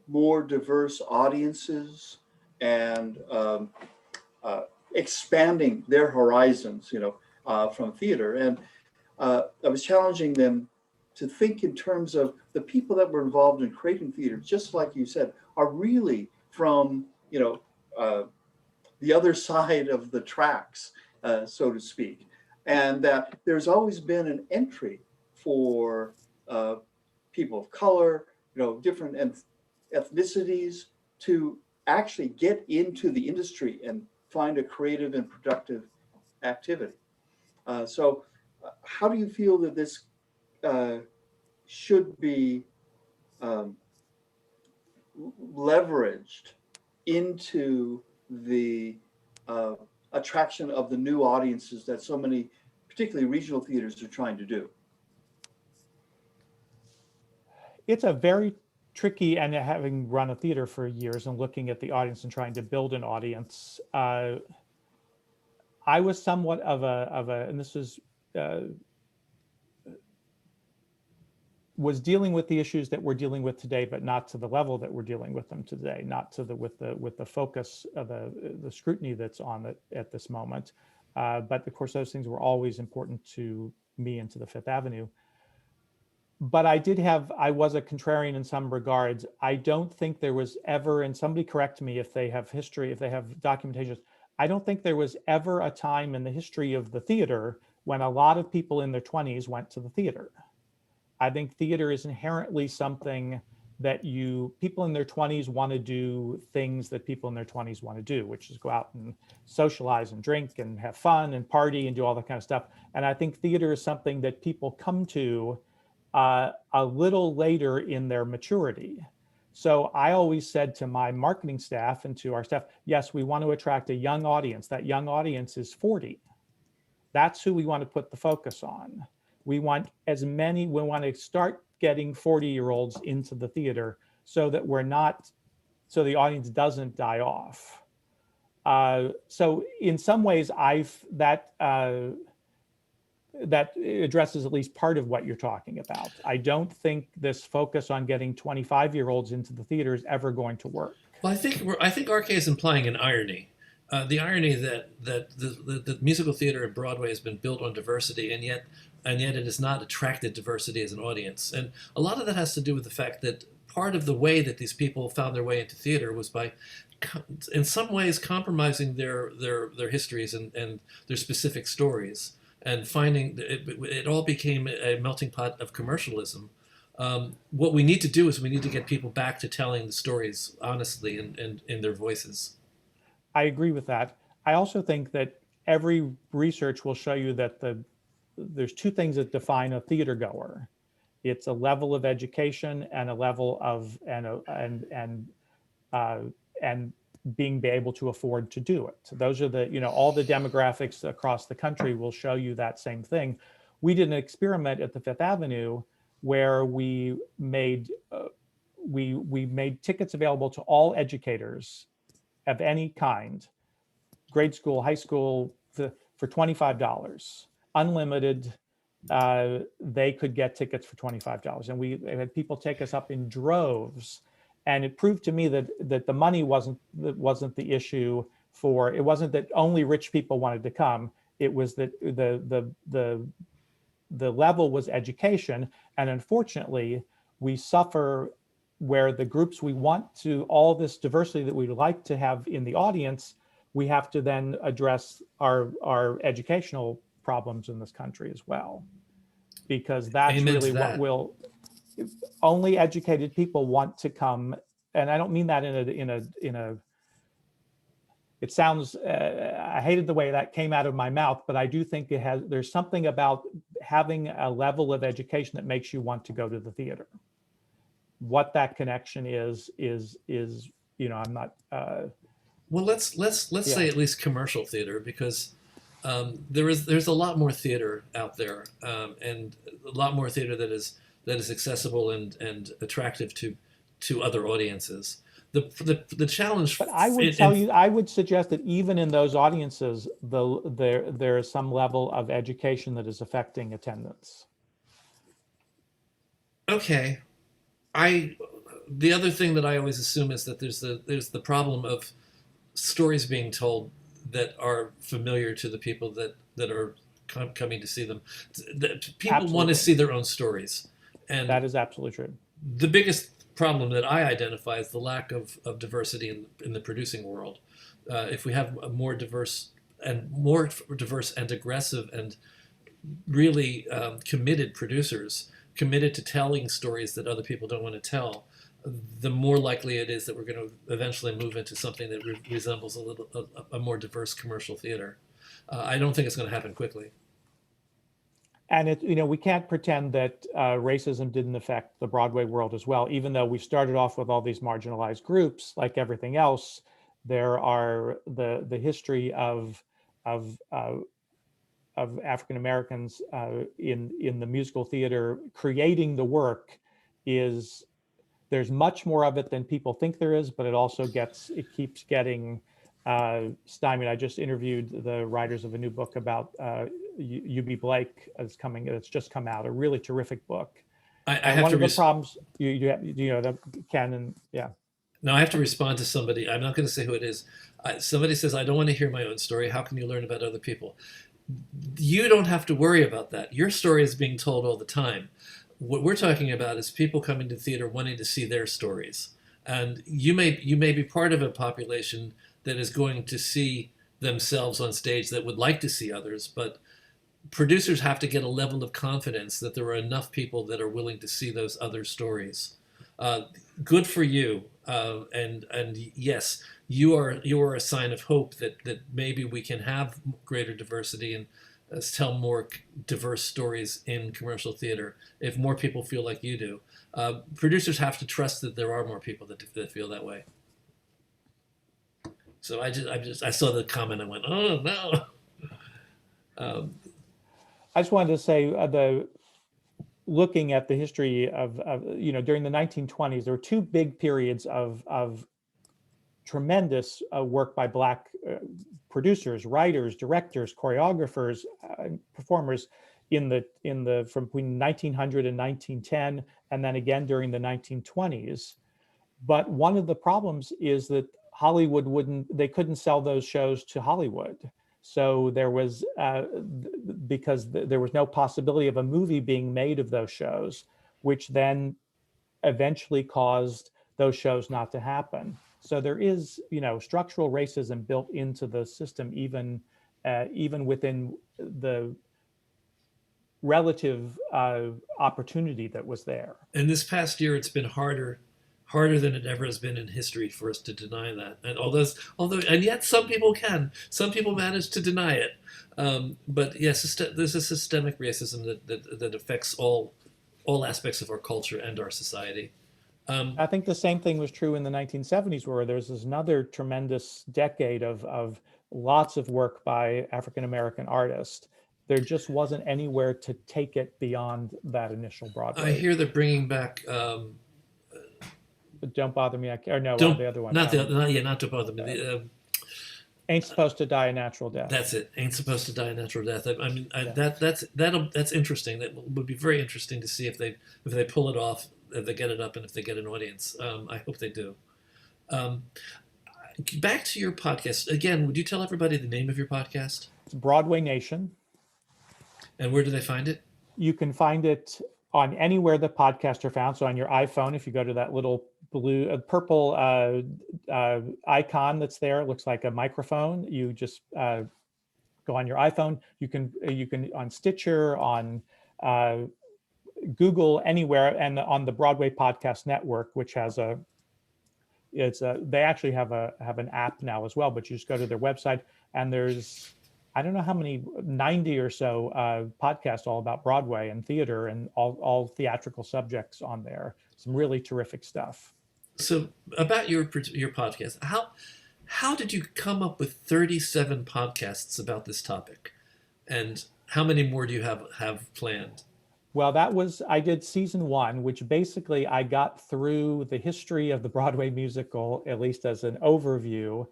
more diverse audiences and expanding their horizons, from theater. And I was challenging them to think in terms of the people that were involved in creating theater, just like you said, are really from, the other side of the tracks, so to speak. And that there's always been an entry for people of color, different ethnicities to actually get into the industry and find a creative and productive activity. So how do you feel that this should be leveraged into the attraction of the new audiences that so many, particularly regional theaters, are trying to do? It's a very tricky, and having run a theater for years and looking at the audience and trying to build an audience, I was somewhat of a, and this was dealing with the issues that we're dealing with today, but not to the level that we're dealing with them today, not to with the focus of the scrutiny that's on it at this moment. But of course, those things were always important to me and to the Fifth Avenue. But I was a contrarian in some regards. I don't think there was ever, and somebody correct me if they have history, if they have documentation, I don't think there was ever a time in the history of the theater when a lot of people in their 20s went to the theater. I think theater is inherently something that people in their 20s want to do things that people in their 20s want to do, which is go out and socialize and drink and have fun and party and do all that kind of stuff. And I think theater is something that people come to a little later in their maturity. So I always said to my marketing staff and to our staff, yes, we want to attract a young audience. That young audience is 40. That's who we want to put the focus on. We want we want to start getting 40-year-olds into the theater so that so the audience doesn't die off. So in some ways, that addresses at least part of what you're talking about. I don't think this focus on getting 25-year-olds into the theater is ever going to work. Well, I think RK is implying an irony. The irony that the musical theater at Broadway has been built on diversity, and yet it has not attracted diversity as an audience. And a lot of that has to do with the fact that part of the way that these people found their way into theater was by, in some ways, compromising their histories and their specific stories, and finding it all became a melting pot of commercialism. What we need to do is we need to get people back to telling the stories honestly and in their voices. I agree with that. I also think that every research will show you that there's two things that define a theater goer. It's a level of education and a level of and being able to afford to do it. So those are all the demographics across the country will show you that same thing. We did an experiment at the Fifth Avenue where we made tickets available to all educators of any kind, grade school, high school, for $25, unlimited, they could get tickets for $25. And we had people take us up in droves. And it proved to me that the money wasn't the issue for, it wasn't that only rich people wanted to come. It was that the level was education. And unfortunately, we suffer where the groups we want to, all this diversity that we'd like to have in the audience, we have to then address our educational problems in this country as well. Because that's Amen to really what that. will, only educated people want to come. And I don't mean that in a it sounds, I hated the way that came out of my mouth, but I do think there's something about having a level of education that makes you want to go to the theater. What that connection is, I'm not. Well, let's say at least commercial theater, because there's a lot more theater out there, and a lot more theater that is accessible and attractive to other audiences. The challenge. But I would tell you, I would suggest that even in those audiences, there is some level of education that is affecting attendance. Okay, the other thing that I always assume is that there's the problem of stories being told that are familiar to the people that are coming to see them. People want to see their own stories, and that is absolutely true. The biggest problem that I identify is the lack of diversity in the producing world. If we have a more diverse and aggressive and really committed producers, committed to telling stories that other people don't want to tell, the more likely it is that we're going to eventually move into something that resembles a more diverse commercial theater. I don't think it's going to happen quickly. And we can't pretend that racism didn't affect the Broadway world as well. Even though we started off with all these marginalized groups, like everything else, there are the history of African Americans in the musical theater creating the work is. There's much more of it than people think there is, but it keeps getting stymied. I just interviewed the writers of a new book about U.B. Blake it's just come out, a really terrific book. I and have one to of the problems, the canon, yeah. Now I have to respond to somebody. I'm not going to say who it is. Somebody says, I don't want to hear my own story. How can you learn about other people? You don't have to worry about that. Your story is being told all the time. What we're talking about is people coming to theater wanting to see their stories. And you may be part of a population that is going to see themselves on stage that would like to see others, but producers have to get a level of confidence that there are enough people that are willing to see those other stories. Good for you. And yes, you are a sign of hope that maybe we can have greater diversity and tell more diverse stories in commercial theater if more people feel like you do. Producers have to trust that there are more people that feel that way. So I saw the comment and went, oh no. I just wanted to say looking at the history of during the 1920s, there were two big periods of tremendous work by Black producers, writers, directors, choreographers, performers from between 1900 and 1910, and then again during the 1920s. But one of the problems is that Hollywood couldn't sell those shows to Hollywood. So there was, because there was no possibility of a movie being made of those shows, which then eventually caused those shows not to happen. So there is, structural racism built into the system, even within the relative opportunity that was there. And this past year, it's been harder than it ever has been in history for us to deny that. And yet some people manage to deny it. But yes, there's a systemic racism that affects all aspects of our culture and our society. I think the same thing was true in the 1970s, where there's another tremendous decade of lots of work by African-American artists. There just wasn't anywhere to take it beyond that initial Broadway. I hear they're bringing back. Don't Bother Me, the other one. Not Don't Bother Me. Ain't supposed to die a natural death. That's it. Ain't supposed to die a natural death. I mean, Yeah. that's interesting. That would be very interesting to see if they pull it off, if they get it up, and if they get an audience. I hope they do. Um, Back to your podcast again. Would you tell everybody the name of your podcast It's Broadway Nation. and where do they find it? You can find it on anywhere the podcasts are found. So on your iPhone, if you go to that little purple icon that's there, it looks like a microphone. You just go on your iPhone. You can on Stitcher, on Google, anywhere, and on the Broadway Podcast Network, which has they actually have an app now as well. But you just go to their website, and there's, I don't know how many, 90 or so podcasts all about Broadway and theater and all theatrical subjects on there. Some really terrific stuff. So about your podcast, how did you come up with 37 podcasts about this topic, and how many more do you have planned? Well, I did season 1, which basically I got through the history of the Broadway musical, at least as an overview,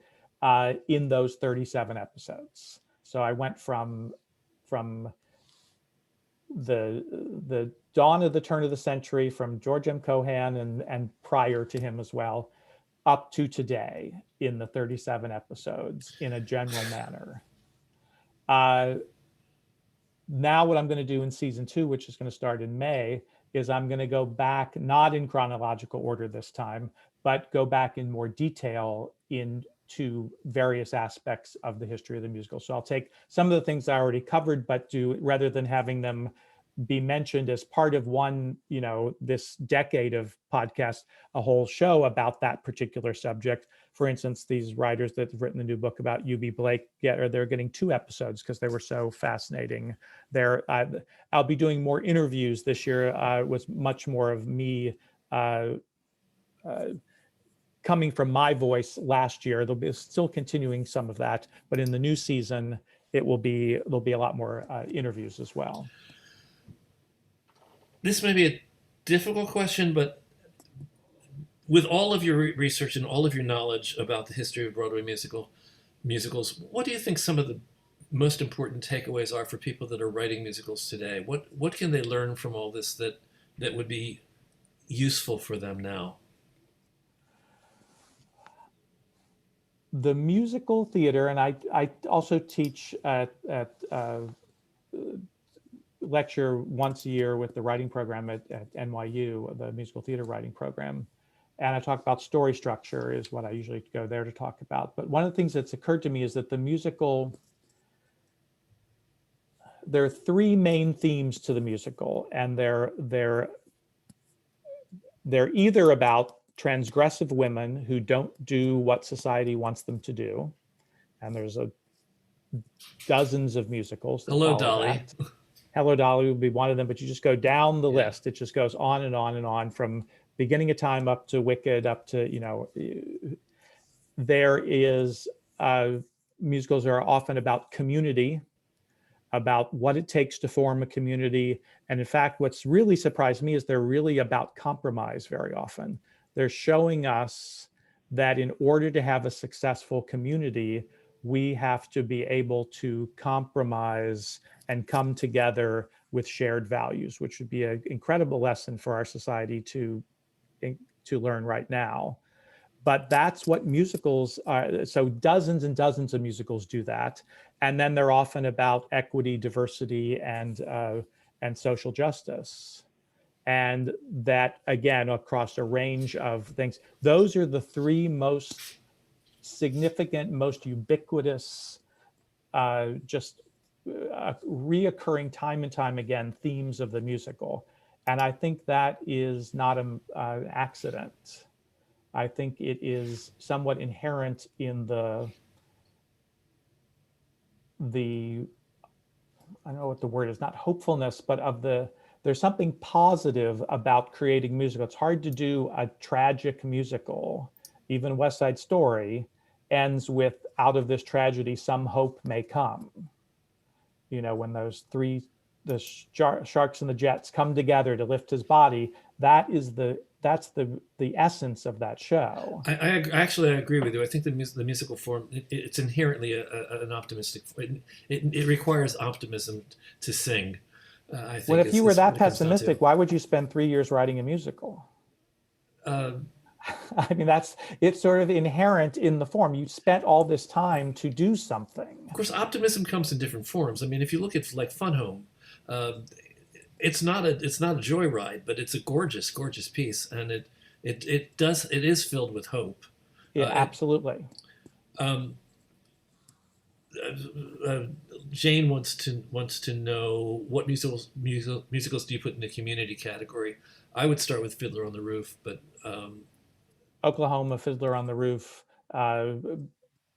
in those 37 episodes. So I went from the dawn of the turn of the century, from George M. Cohan and prior to him as well, up to today in the 37 episodes in a general manner. Now what I'm going to do in season 2, which is going to start in May, is I'm going to go back, not in chronological order this time, but go back in more detail into various aspects of the history of the musical. So I'll take some of the things I already covered, but rather than having them be mentioned as part of one, this decade of podcasts, a whole show about that particular subject. For instance, these writers that have written the new book about U.B. Blake, they're getting 2 episodes because they were so fascinating. I'll be doing more interviews this year, with much more of me coming from my voice last year. There'll be still continuing some of that, but in the new season, there'll be a lot more interviews as well. This may be a difficult question, but with all of your research and all of your knowledge about the history of Broadway musicals, what do you think some of the most important takeaways are for people that are writing musicals today? What can they learn from all this that would be useful for them now? The musical theater, and I also teach at lecture once a year with the writing program at NYU, the musical theater writing program. And I talk about story structure is what I usually go there to talk about. But one of the things that's occurred to me is that the musical, there are 3 main themes to the musical, and they're either about transgressive women who don't do what society wants them to do. And there's dozens of musicals that Hello, follow Dolly. that. Hello, Dolly would be one of them, but you just go down the list. It just goes on and on and on, from beginning of time up to Wicked, up to, there is, musicals are often about community, about what it takes to form a community. And in fact, what's really surprised me is they're really about compromise very often. They're showing us that in order to have a successful community, we have to be able to compromise and come together with shared values, which would be an incredible lesson for our society to learn right now. But that's what musicals are. So dozens and dozens of musicals do that. And then they're often about equity, diversity, and social justice. And that, again, across a range of things. Those are the 3 most significant, most ubiquitous, reoccurring time and time again themes of the musical. And I think that is not an accident. I think it is somewhat inherent in the I don't know what the word is, not hopefulness, but there's something positive about creating musical. It's hard to do a tragic musical. Even West Side Story ends with, out of this tragedy, some hope may come. When those 3, the sharks and the jets, come together to lift his body, that's the essence of that show. Actually, I agree with you. I think the musical form, it's inherently an optimistic. It requires optimism to sing. I Well, think if you is were that what it comes down to. pessimistic, why would you spend 3 years writing a musical? Uh, I mean, it's sort of inherent in the form. You spent all this time to do something. Of course, optimism comes in different forms. I mean, if you look at like Fun Home, uh, it's not a joyride, but it's a gorgeous, gorgeous piece, and it is filled with hope. Yeah, Uh, absolutely. um, uh, Jane wants to know what musicals do you put in the community category? I would start with Fiddler on the Roof, but Oklahoma, Fiddler on the Roof,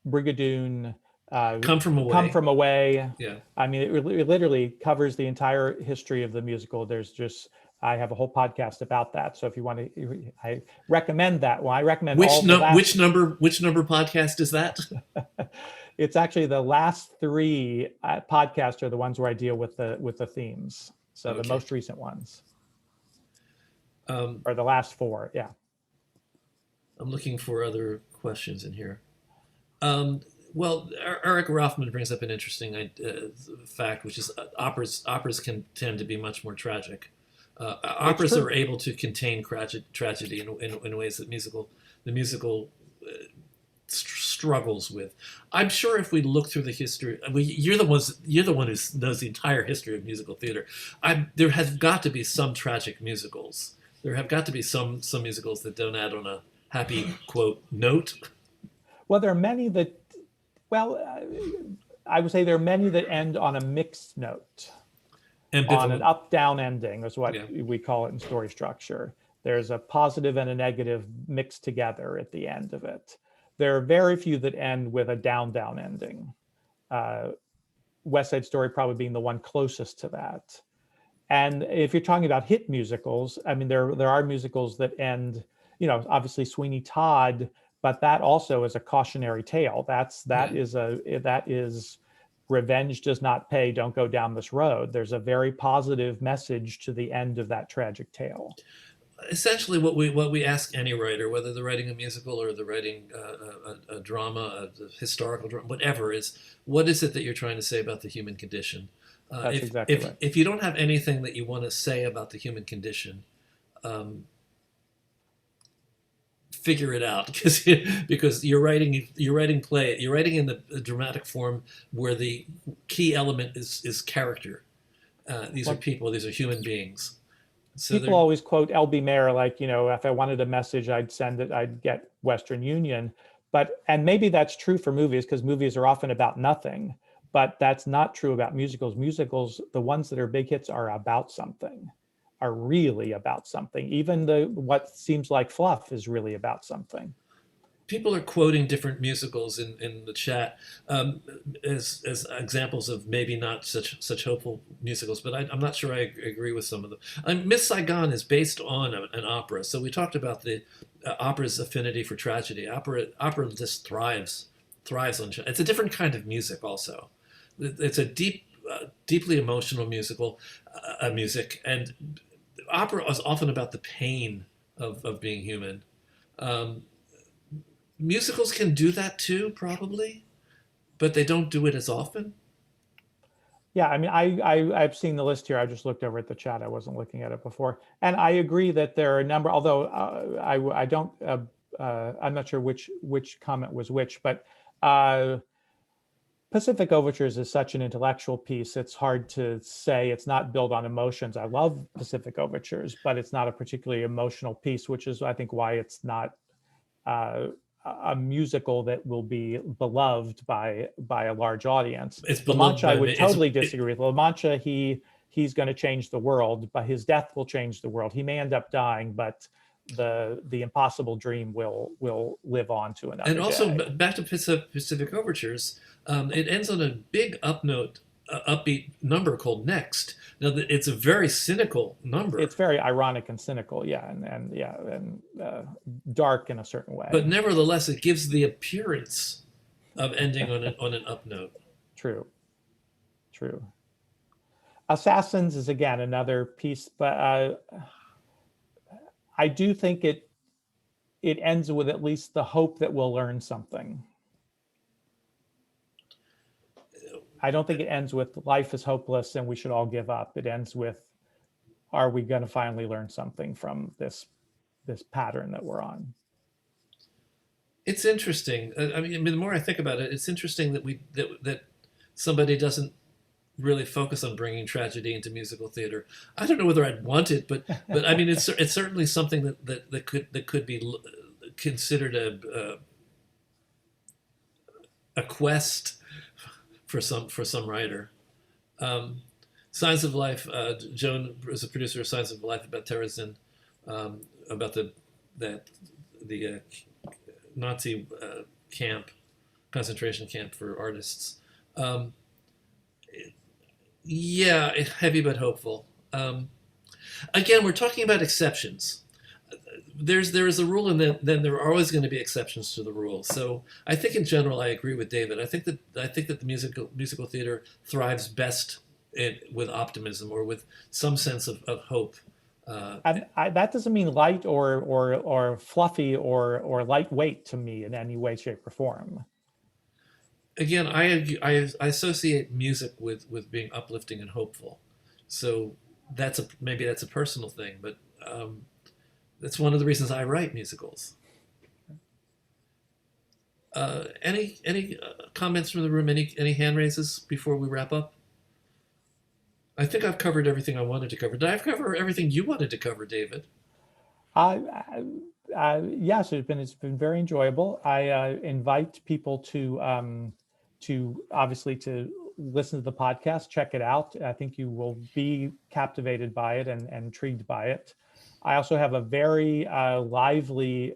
Brigadoon, Come From Away. Come From Away. Yeah. I mean, it literally covers the entire history of the musical. I have a whole podcast about that. So if you want to, I recommend that one. I recommend which number podcast is that? It's actually the last three podcasts are the ones where I deal with the themes. So Okay. the most recent ones, or the last four. Yeah. I'm looking for other questions in here. Well, Eric Rothman brings up an interesting fact, which is operas can tend to be much more tragic. Operas are able to contain tragedy in ways that the musical struggles with. I'm sure if we look through the history, you're the one who knows the entire history of musical theater. There has got to be some tragic musicals. There have got to be some musicals that don't add on a happy quote note. Well, there are many that. Well, I would say there are many that end on a mixed note. Ambivalent. On an up-down ending is what we call it in story structure. There's a positive and a negative mixed together at the end of it. There are very few that end with a down-down ending. West Side Story probably being the one closest to that. And if you're talking about hit musicals, I mean, there are musicals that end, obviously Sweeney Todd, but that also is a cautionary tale. That is revenge does not pay, don't go down this road. There's a very positive message to the end of that tragic tale. Essentially, what we ask any writer, whether they're writing a musical or they're writing a drama, a historical drama, whatever, is what is it that you're trying to say about the human condition? That's exactly right. If you don't have anything that you want to say about the human condition, figure it out, because you're writing in the dramatic form where the key element is character. These are people. These are human beings. So people always quote L.B. Mayer, like, if I wanted a message, I'd get Western Union. And maybe that's true for movies, because movies are often about nothing, but that's not true about musicals. Musicals, the ones that are big hits, are about something, are really about something. Even what seems like fluff is really about something. People are quoting different musicals in the chat as examples of maybe not such hopeful musicals, but I'm not sure I agree with some of them. Miss Saigon is based on an opera, so we talked about the opera's affinity for tragedy. Opera just thrives on. It's a different kind of music also. It's a deeply emotional musical, music, and opera is often about the pain of being human. Musicals can do that too, probably, but they don't do it as often. Yeah, I mean, I've seen the list here. I just looked over at the chat. I wasn't looking at it before, and I agree that there are a number. Although I don't, I'm not sure which comment was which, but Pacific Overtures is such an intellectual piece. It's hard to say. It's not built on emotions. I love Pacific Overtures, but it's not a particularly emotional piece, which is, I think, why it's not a musical that will be beloved by a large audience. It's La Mancha, I would totally disagree with. La Mancha, he's going to change the world, but his death will change the world. He may end up dying, but the impossible dream will live on to another day. And also, back to Pacific Overtures, it ends on a big upbeat number called Next. Now, it's a very cynical number. It's very ironic and cynical, yeah, and dark in a certain way. But nevertheless, it gives the appearance of ending on an up note. True. Assassins is, again, another piece, but I do think it ends with at least the hope that we'll learn something. I don't think it ends with life is hopeless and we should all give up. It ends with, are we going to finally learn something from this pattern that we're on? It's interesting. I mean, the more I think about it, it's interesting that that somebody doesn't really focus on bringing tragedy into musical theater. I don't know whether I'd want it, but I mean, it's certainly something that could be considered a quest for some writer. Signs of Life. Joan is a producer of Signs of Life about Terezin, about the Nazi concentration camp for artists. Yeah, heavy but hopeful. Again, we're talking about exceptions. There is a rule, and then there are always going to be exceptions to the rule. So I think in general, I agree with David. I think that the musical theater thrives best with optimism or with some sense of hope. That doesn't mean light or fluffy or lightweight to me in any way, shape, or form. Again, I associate music with being uplifting and hopeful. So maybe that's a personal thing, but that's one of the reasons I write musicals. Any comments from the room? Any hand raises before we wrap up? I think I've covered everything I wanted to cover. Did I cover everything you wanted to cover, David? Yes, it's been very enjoyable. I invite people to obviously to listen to the podcast, check it out. I think you will be captivated by it and intrigued by it. I also have a very lively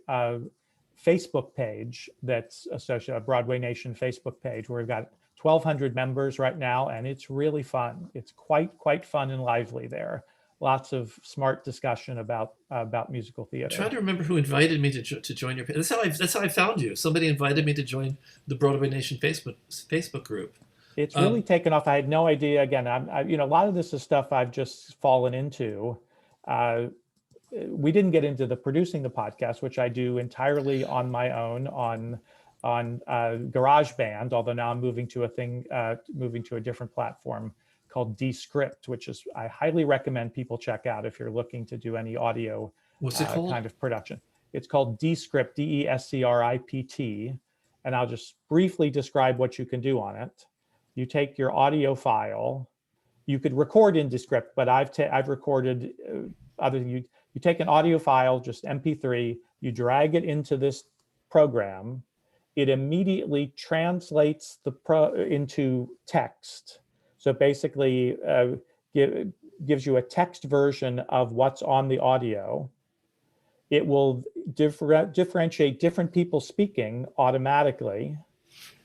Facebook page that's associated, a Broadway Nation Facebook page where we've got 1,200 members right now, and it's really fun. It's quite fun and lively there. Lots of smart discussion about musical theater. I'm trying to remember who invited me to join your page. That's how I found you. Somebody invited me to join the Broadway Nation Facebook group. It's really taken off. I had no idea. Again, a lot of this is stuff I've just fallen into. We didn't get into the producing the podcast, which I do entirely on my own on GarageBand. Although now I'm moving to a different platform called Descript, which is I highly recommend people check out if you're looking to do any audio kind of production. It's called Descript, Descript, and I'll just briefly describe what you can do on it. You take your audio file. You could record in Descript, but I've recorded other than you take an audio file, just MP3, you drag it into this program. It immediately translates into text. So basically gives you a text version of what's on the audio. It will differentiate different people speaking automatically.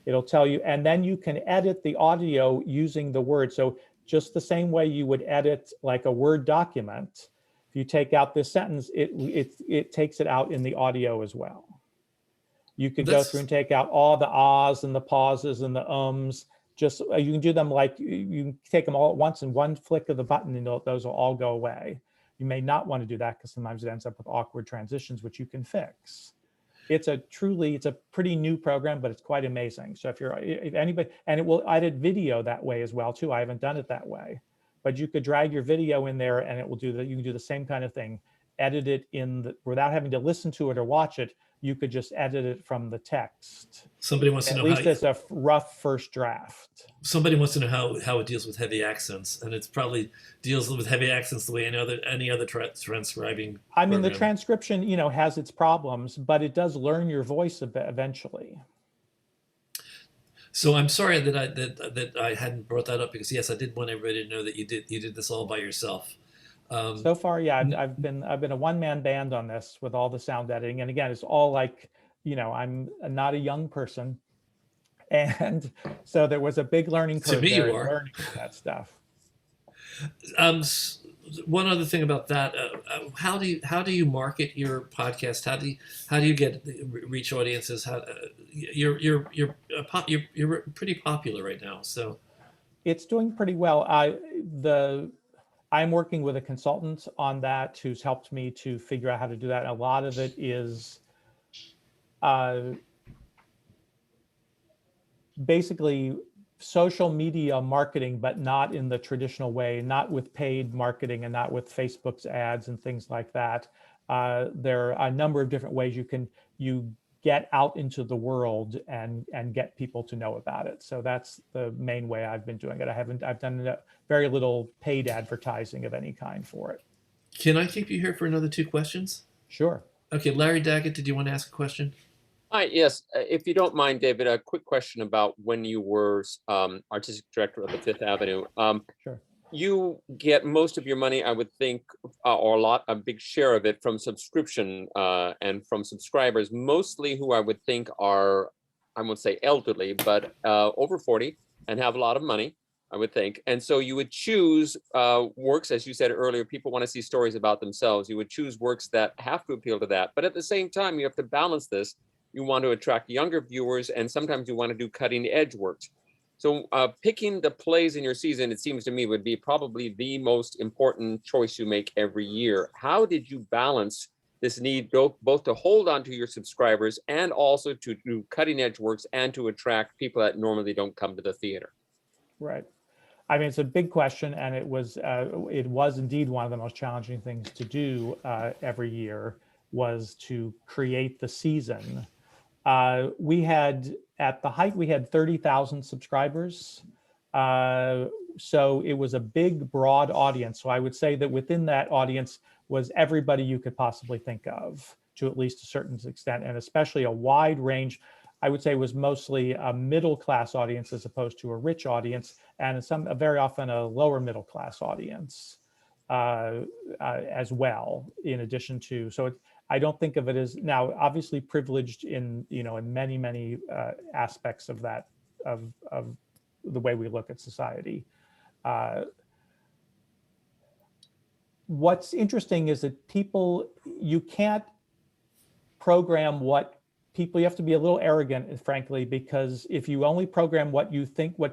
It'll tell you, and then you can edit the audio using the words. So just the same way you would edit like a Word document, if you take out this sentence, it takes it out in the audio as well. You could go through and take out all the ahs and the pauses and the ums. Just you can do them like you can take them all at once in one flick of the button, and those will all go away. You may not want to do that because sometimes it ends up with awkward transitions, which you can fix. It's a pretty new program, but it's quite amazing. So if anybody, and it will edit video that way as well too. I haven't done it that way, but you could drag your video in there and it will do that. You can do the same kind of thing, edit it without having to listen to it or watch it. You could just edit it from the text. Somebody wants to know at least as a rough first draft. Somebody wants to know how it deals with heavy accents, and it's probably deals with heavy accents the way any other transcribing. I mean, program. The transcription, has its problems, but it does learn your voice eventually. So I'm sorry that I hadn't brought that up because yes, I did want everybody to know that you did this all by yourself. So far, yeah, I've been a one-man band on this with all the sound editing, and again, it's all like, I'm not a young person, and so there was a big learning curve. To me, there you are learning that stuff. One other thing about that, how do you market your podcast? How do you reach audiences? You're pretty popular right now, so it's doing pretty well. I'm working with a consultant on that who's helped me to figure out how to do that. A lot of it is basically social media marketing, but not in the traditional way, not with paid marketing and not with Facebook's ads and things like that. There are a number of different ways you get out into the world and get people to know about it. So that's the main way I've been doing it. I've done very little paid advertising of any kind for it. Can I keep you here for another 2 questions? Sure. Okay, Larry Daggett, did you want to ask a question? Hi, yes, if you don't mind, David, a quick question about when you were artistic director of the Fifth Avenue. Sure. You get most of your money, I would think, or a big share of it from subscription and from subscribers, mostly who I would think are, I won't say elderly, but over 40 and have a lot of money, I would think. And so you would choose works, as you said earlier, people want to see stories about themselves. You would choose works that have to appeal to that. But at the same time, you have to balance this. You want to attract younger viewers, and sometimes you want to do cutting edge works. So picking the plays in your season, it seems to me, would be probably the most important choice you make every year. How did you balance this need both to hold on to your subscribers and also to do cutting edge works and to attract people that normally don't come to the theater? Right. I mean, it's a big question, and it was indeed one of the most challenging things to do every year, was to create the season. We had, at the height, we had 30,000 subscribers. So it was a big, broad audience. So I would say that within that audience was everybody you could possibly think of, to at least a certain extent, and especially a wide range. I would say was mostly a middle class audience as opposed to a rich audience, and very often a lower middle class audience as well. In addition to, I don't think of it as, now obviously privileged in many aspects of that, of the way we look at society. What's interesting is that you can't program you have to be a little arrogant, frankly, because if you only program what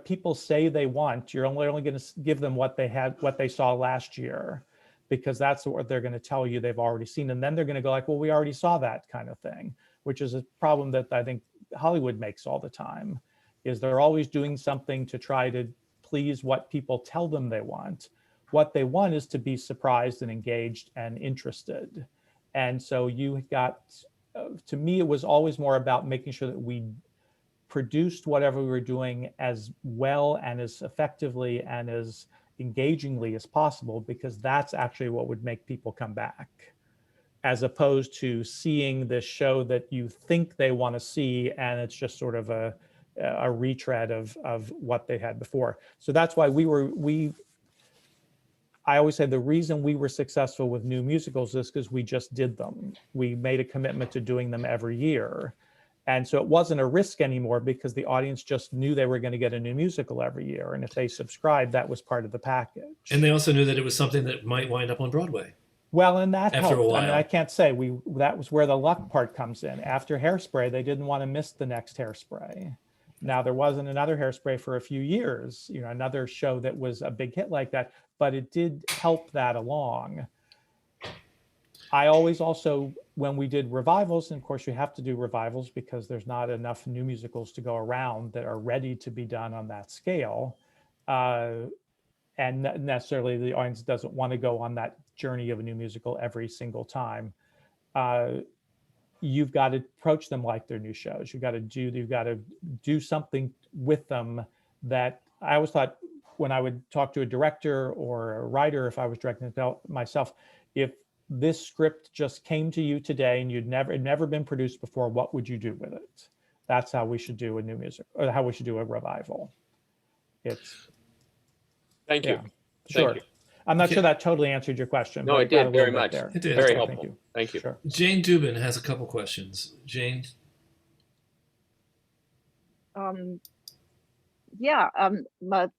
people say they want, you're only going to give them what they saw last year, because that's what they're going to tell you they've already seen. And then they're going to go like, well, we already saw that kind of thing, which is a problem that I think Hollywood makes all the time, is they're always doing something to try to please what people tell them they want. What they want is to be surprised and engaged and interested. And so to me, it was always more about making sure that we produced whatever we were doing as well and as effectively and as engagingly as possible, because that's actually what would make people come back, as opposed to seeing this show that you think they want to see and it's just sort of a retread of what they had before. So that's why I always say the reason we were successful with new musicals is because we just did them. We made a commitment to doing them every year. And so it wasn't a risk anymore, because the audience just knew they were going to get a new musical every year. And if they subscribed, that was part of the package. And they also knew that it was something that might wind up on Broadway. Well, and that After a helped. while. I mean, I can't say that was where the luck part comes in. After Hairspray, they didn't want to miss the next Hairspray. Now, there wasn't another Hairspray for a few years, another show that was a big hit like that, but it did help that along. I always also, when we did revivals, and of course you have to do revivals because there's not enough new musicals to go around that are ready to be done on that scale. And necessarily the audience doesn't want to go on that journey of a new musical every single time. You've got to approach them like they're new shows. You've got to do something with them that I always thought, when I would talk to a director or a writer, if I was directing it myself, if this script just came to you today and it'd never been produced before, what would you do with it? That's how we should do a new music, or how we should do a revival. Thank you. Yeah, sure. Thank you. I'm not sure that totally answered your question. No, but it did very bit much. there. It did. Very Okay, helpful. Thank you. Sure. Jane Dubin has a couple questions. Jane? The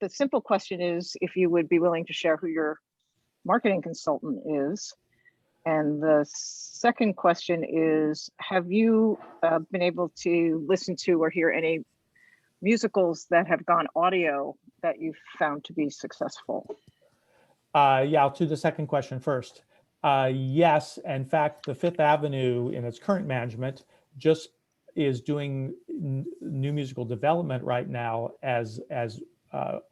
simple question is if you would be willing to share who your marketing consultant is. And the second question is, have you been able to listen to or hear any musicals that have gone audio that you've found to be successful? Yeah, I'll do the second question first. Yes, in fact, the Fifth Avenue in its current management just is doing new musical development right now as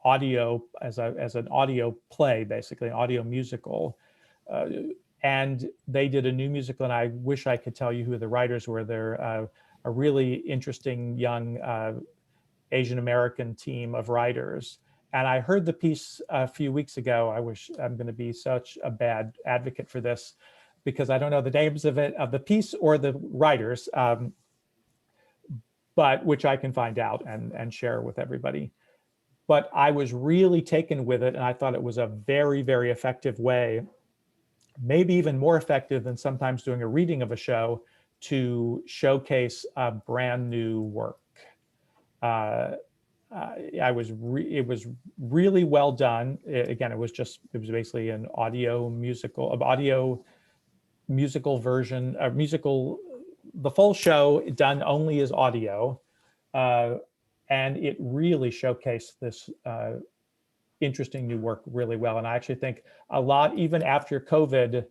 audio, as an audio play, basically an audio musical. And they did a new musical, and I wish I could tell you who the writers were. They're a really interesting young Asian American team of writers. And I heard the piece a few weeks ago. I wish I'm going to be such a bad advocate for this because I don't know the names of the piece or the writers, but which I can find out and share with everybody. But I was really taken with it, and I thought it was a very, very effective way, maybe even more effective than sometimes doing a reading of a show, to showcase a brand new work. It was really well done. Again, it was basically an audio musical version, the full show done only as audio. And it really showcased this interesting new work really well. And I actually think a lot, even after COVID,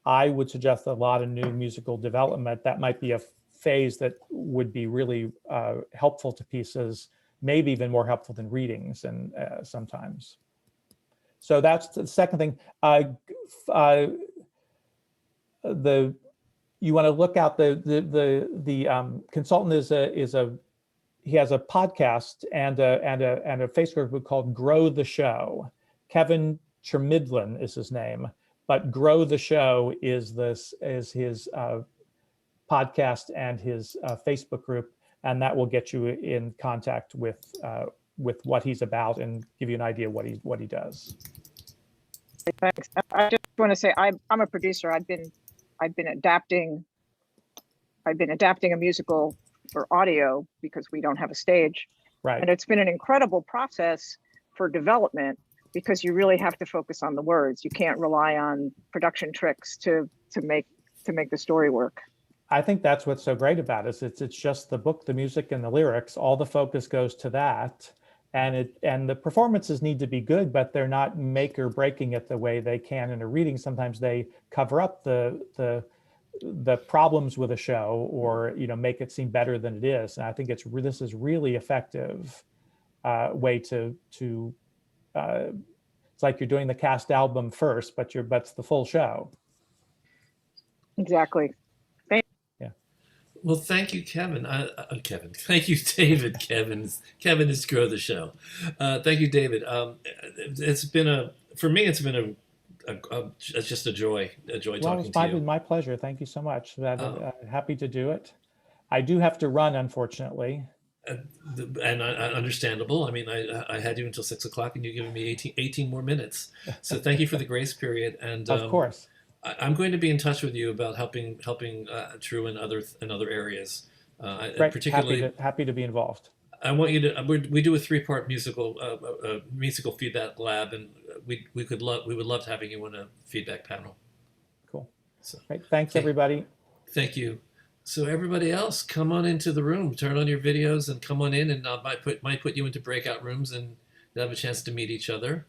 I would suggest a lot of new musical development. That might be a phase that would be really helpful to pieces, maybe even more helpful than readings and sometimes. So that's the second thing. You want to look out the consultant he has a podcast and a Facebook group called Grow the Show. Kevin Chermidlin is his name, but Grow the Show is his podcast and his Facebook group, and that will get you in contact with what he's about and give you an idea what he does. Thanks. I just want to say I'm a producer. I've been adapting a musical for audio because we don't have a stage. Right. And it's been an incredible process for development because you really have to focus on the words. You can't rely on production tricks to make the story work. I think that's what's so great about it. It's just the book, the music, and the lyrics. All the focus goes to that, and the performances need to be good, but they're not make or breaking it the way they can in a reading. Sometimes they cover up the problems with a show, or make it seem better than it is. And I think this is really effective way to it's like you're doing the cast album first, but it's the full show. Exactly. Well, thank you, Kevin. Kevin. Thank you, David. Kevin is Grow the Show. Thank you, David. It's been for me, it's been just a joy talking to you. It's my pleasure. Thank you so much. Happy to do it. I do have to run, unfortunately. And understandable. I mean, I had you until 6 o'clock, and you're giving me 18 more minutes. So thank you for the grace period. And of course. I'm going to be in touch with you about helping True in other areas. Right. Particularly, happy to be involved. I want you to. We do a 3-part musical feedback lab, and we would love having you on a feedback panel. Cool. So, great. Thanks, everybody. Thank you. So everybody else, come on into the room. Turn on your videos and come on in, and I might put you into breakout rooms, and you'll have a chance to meet each other.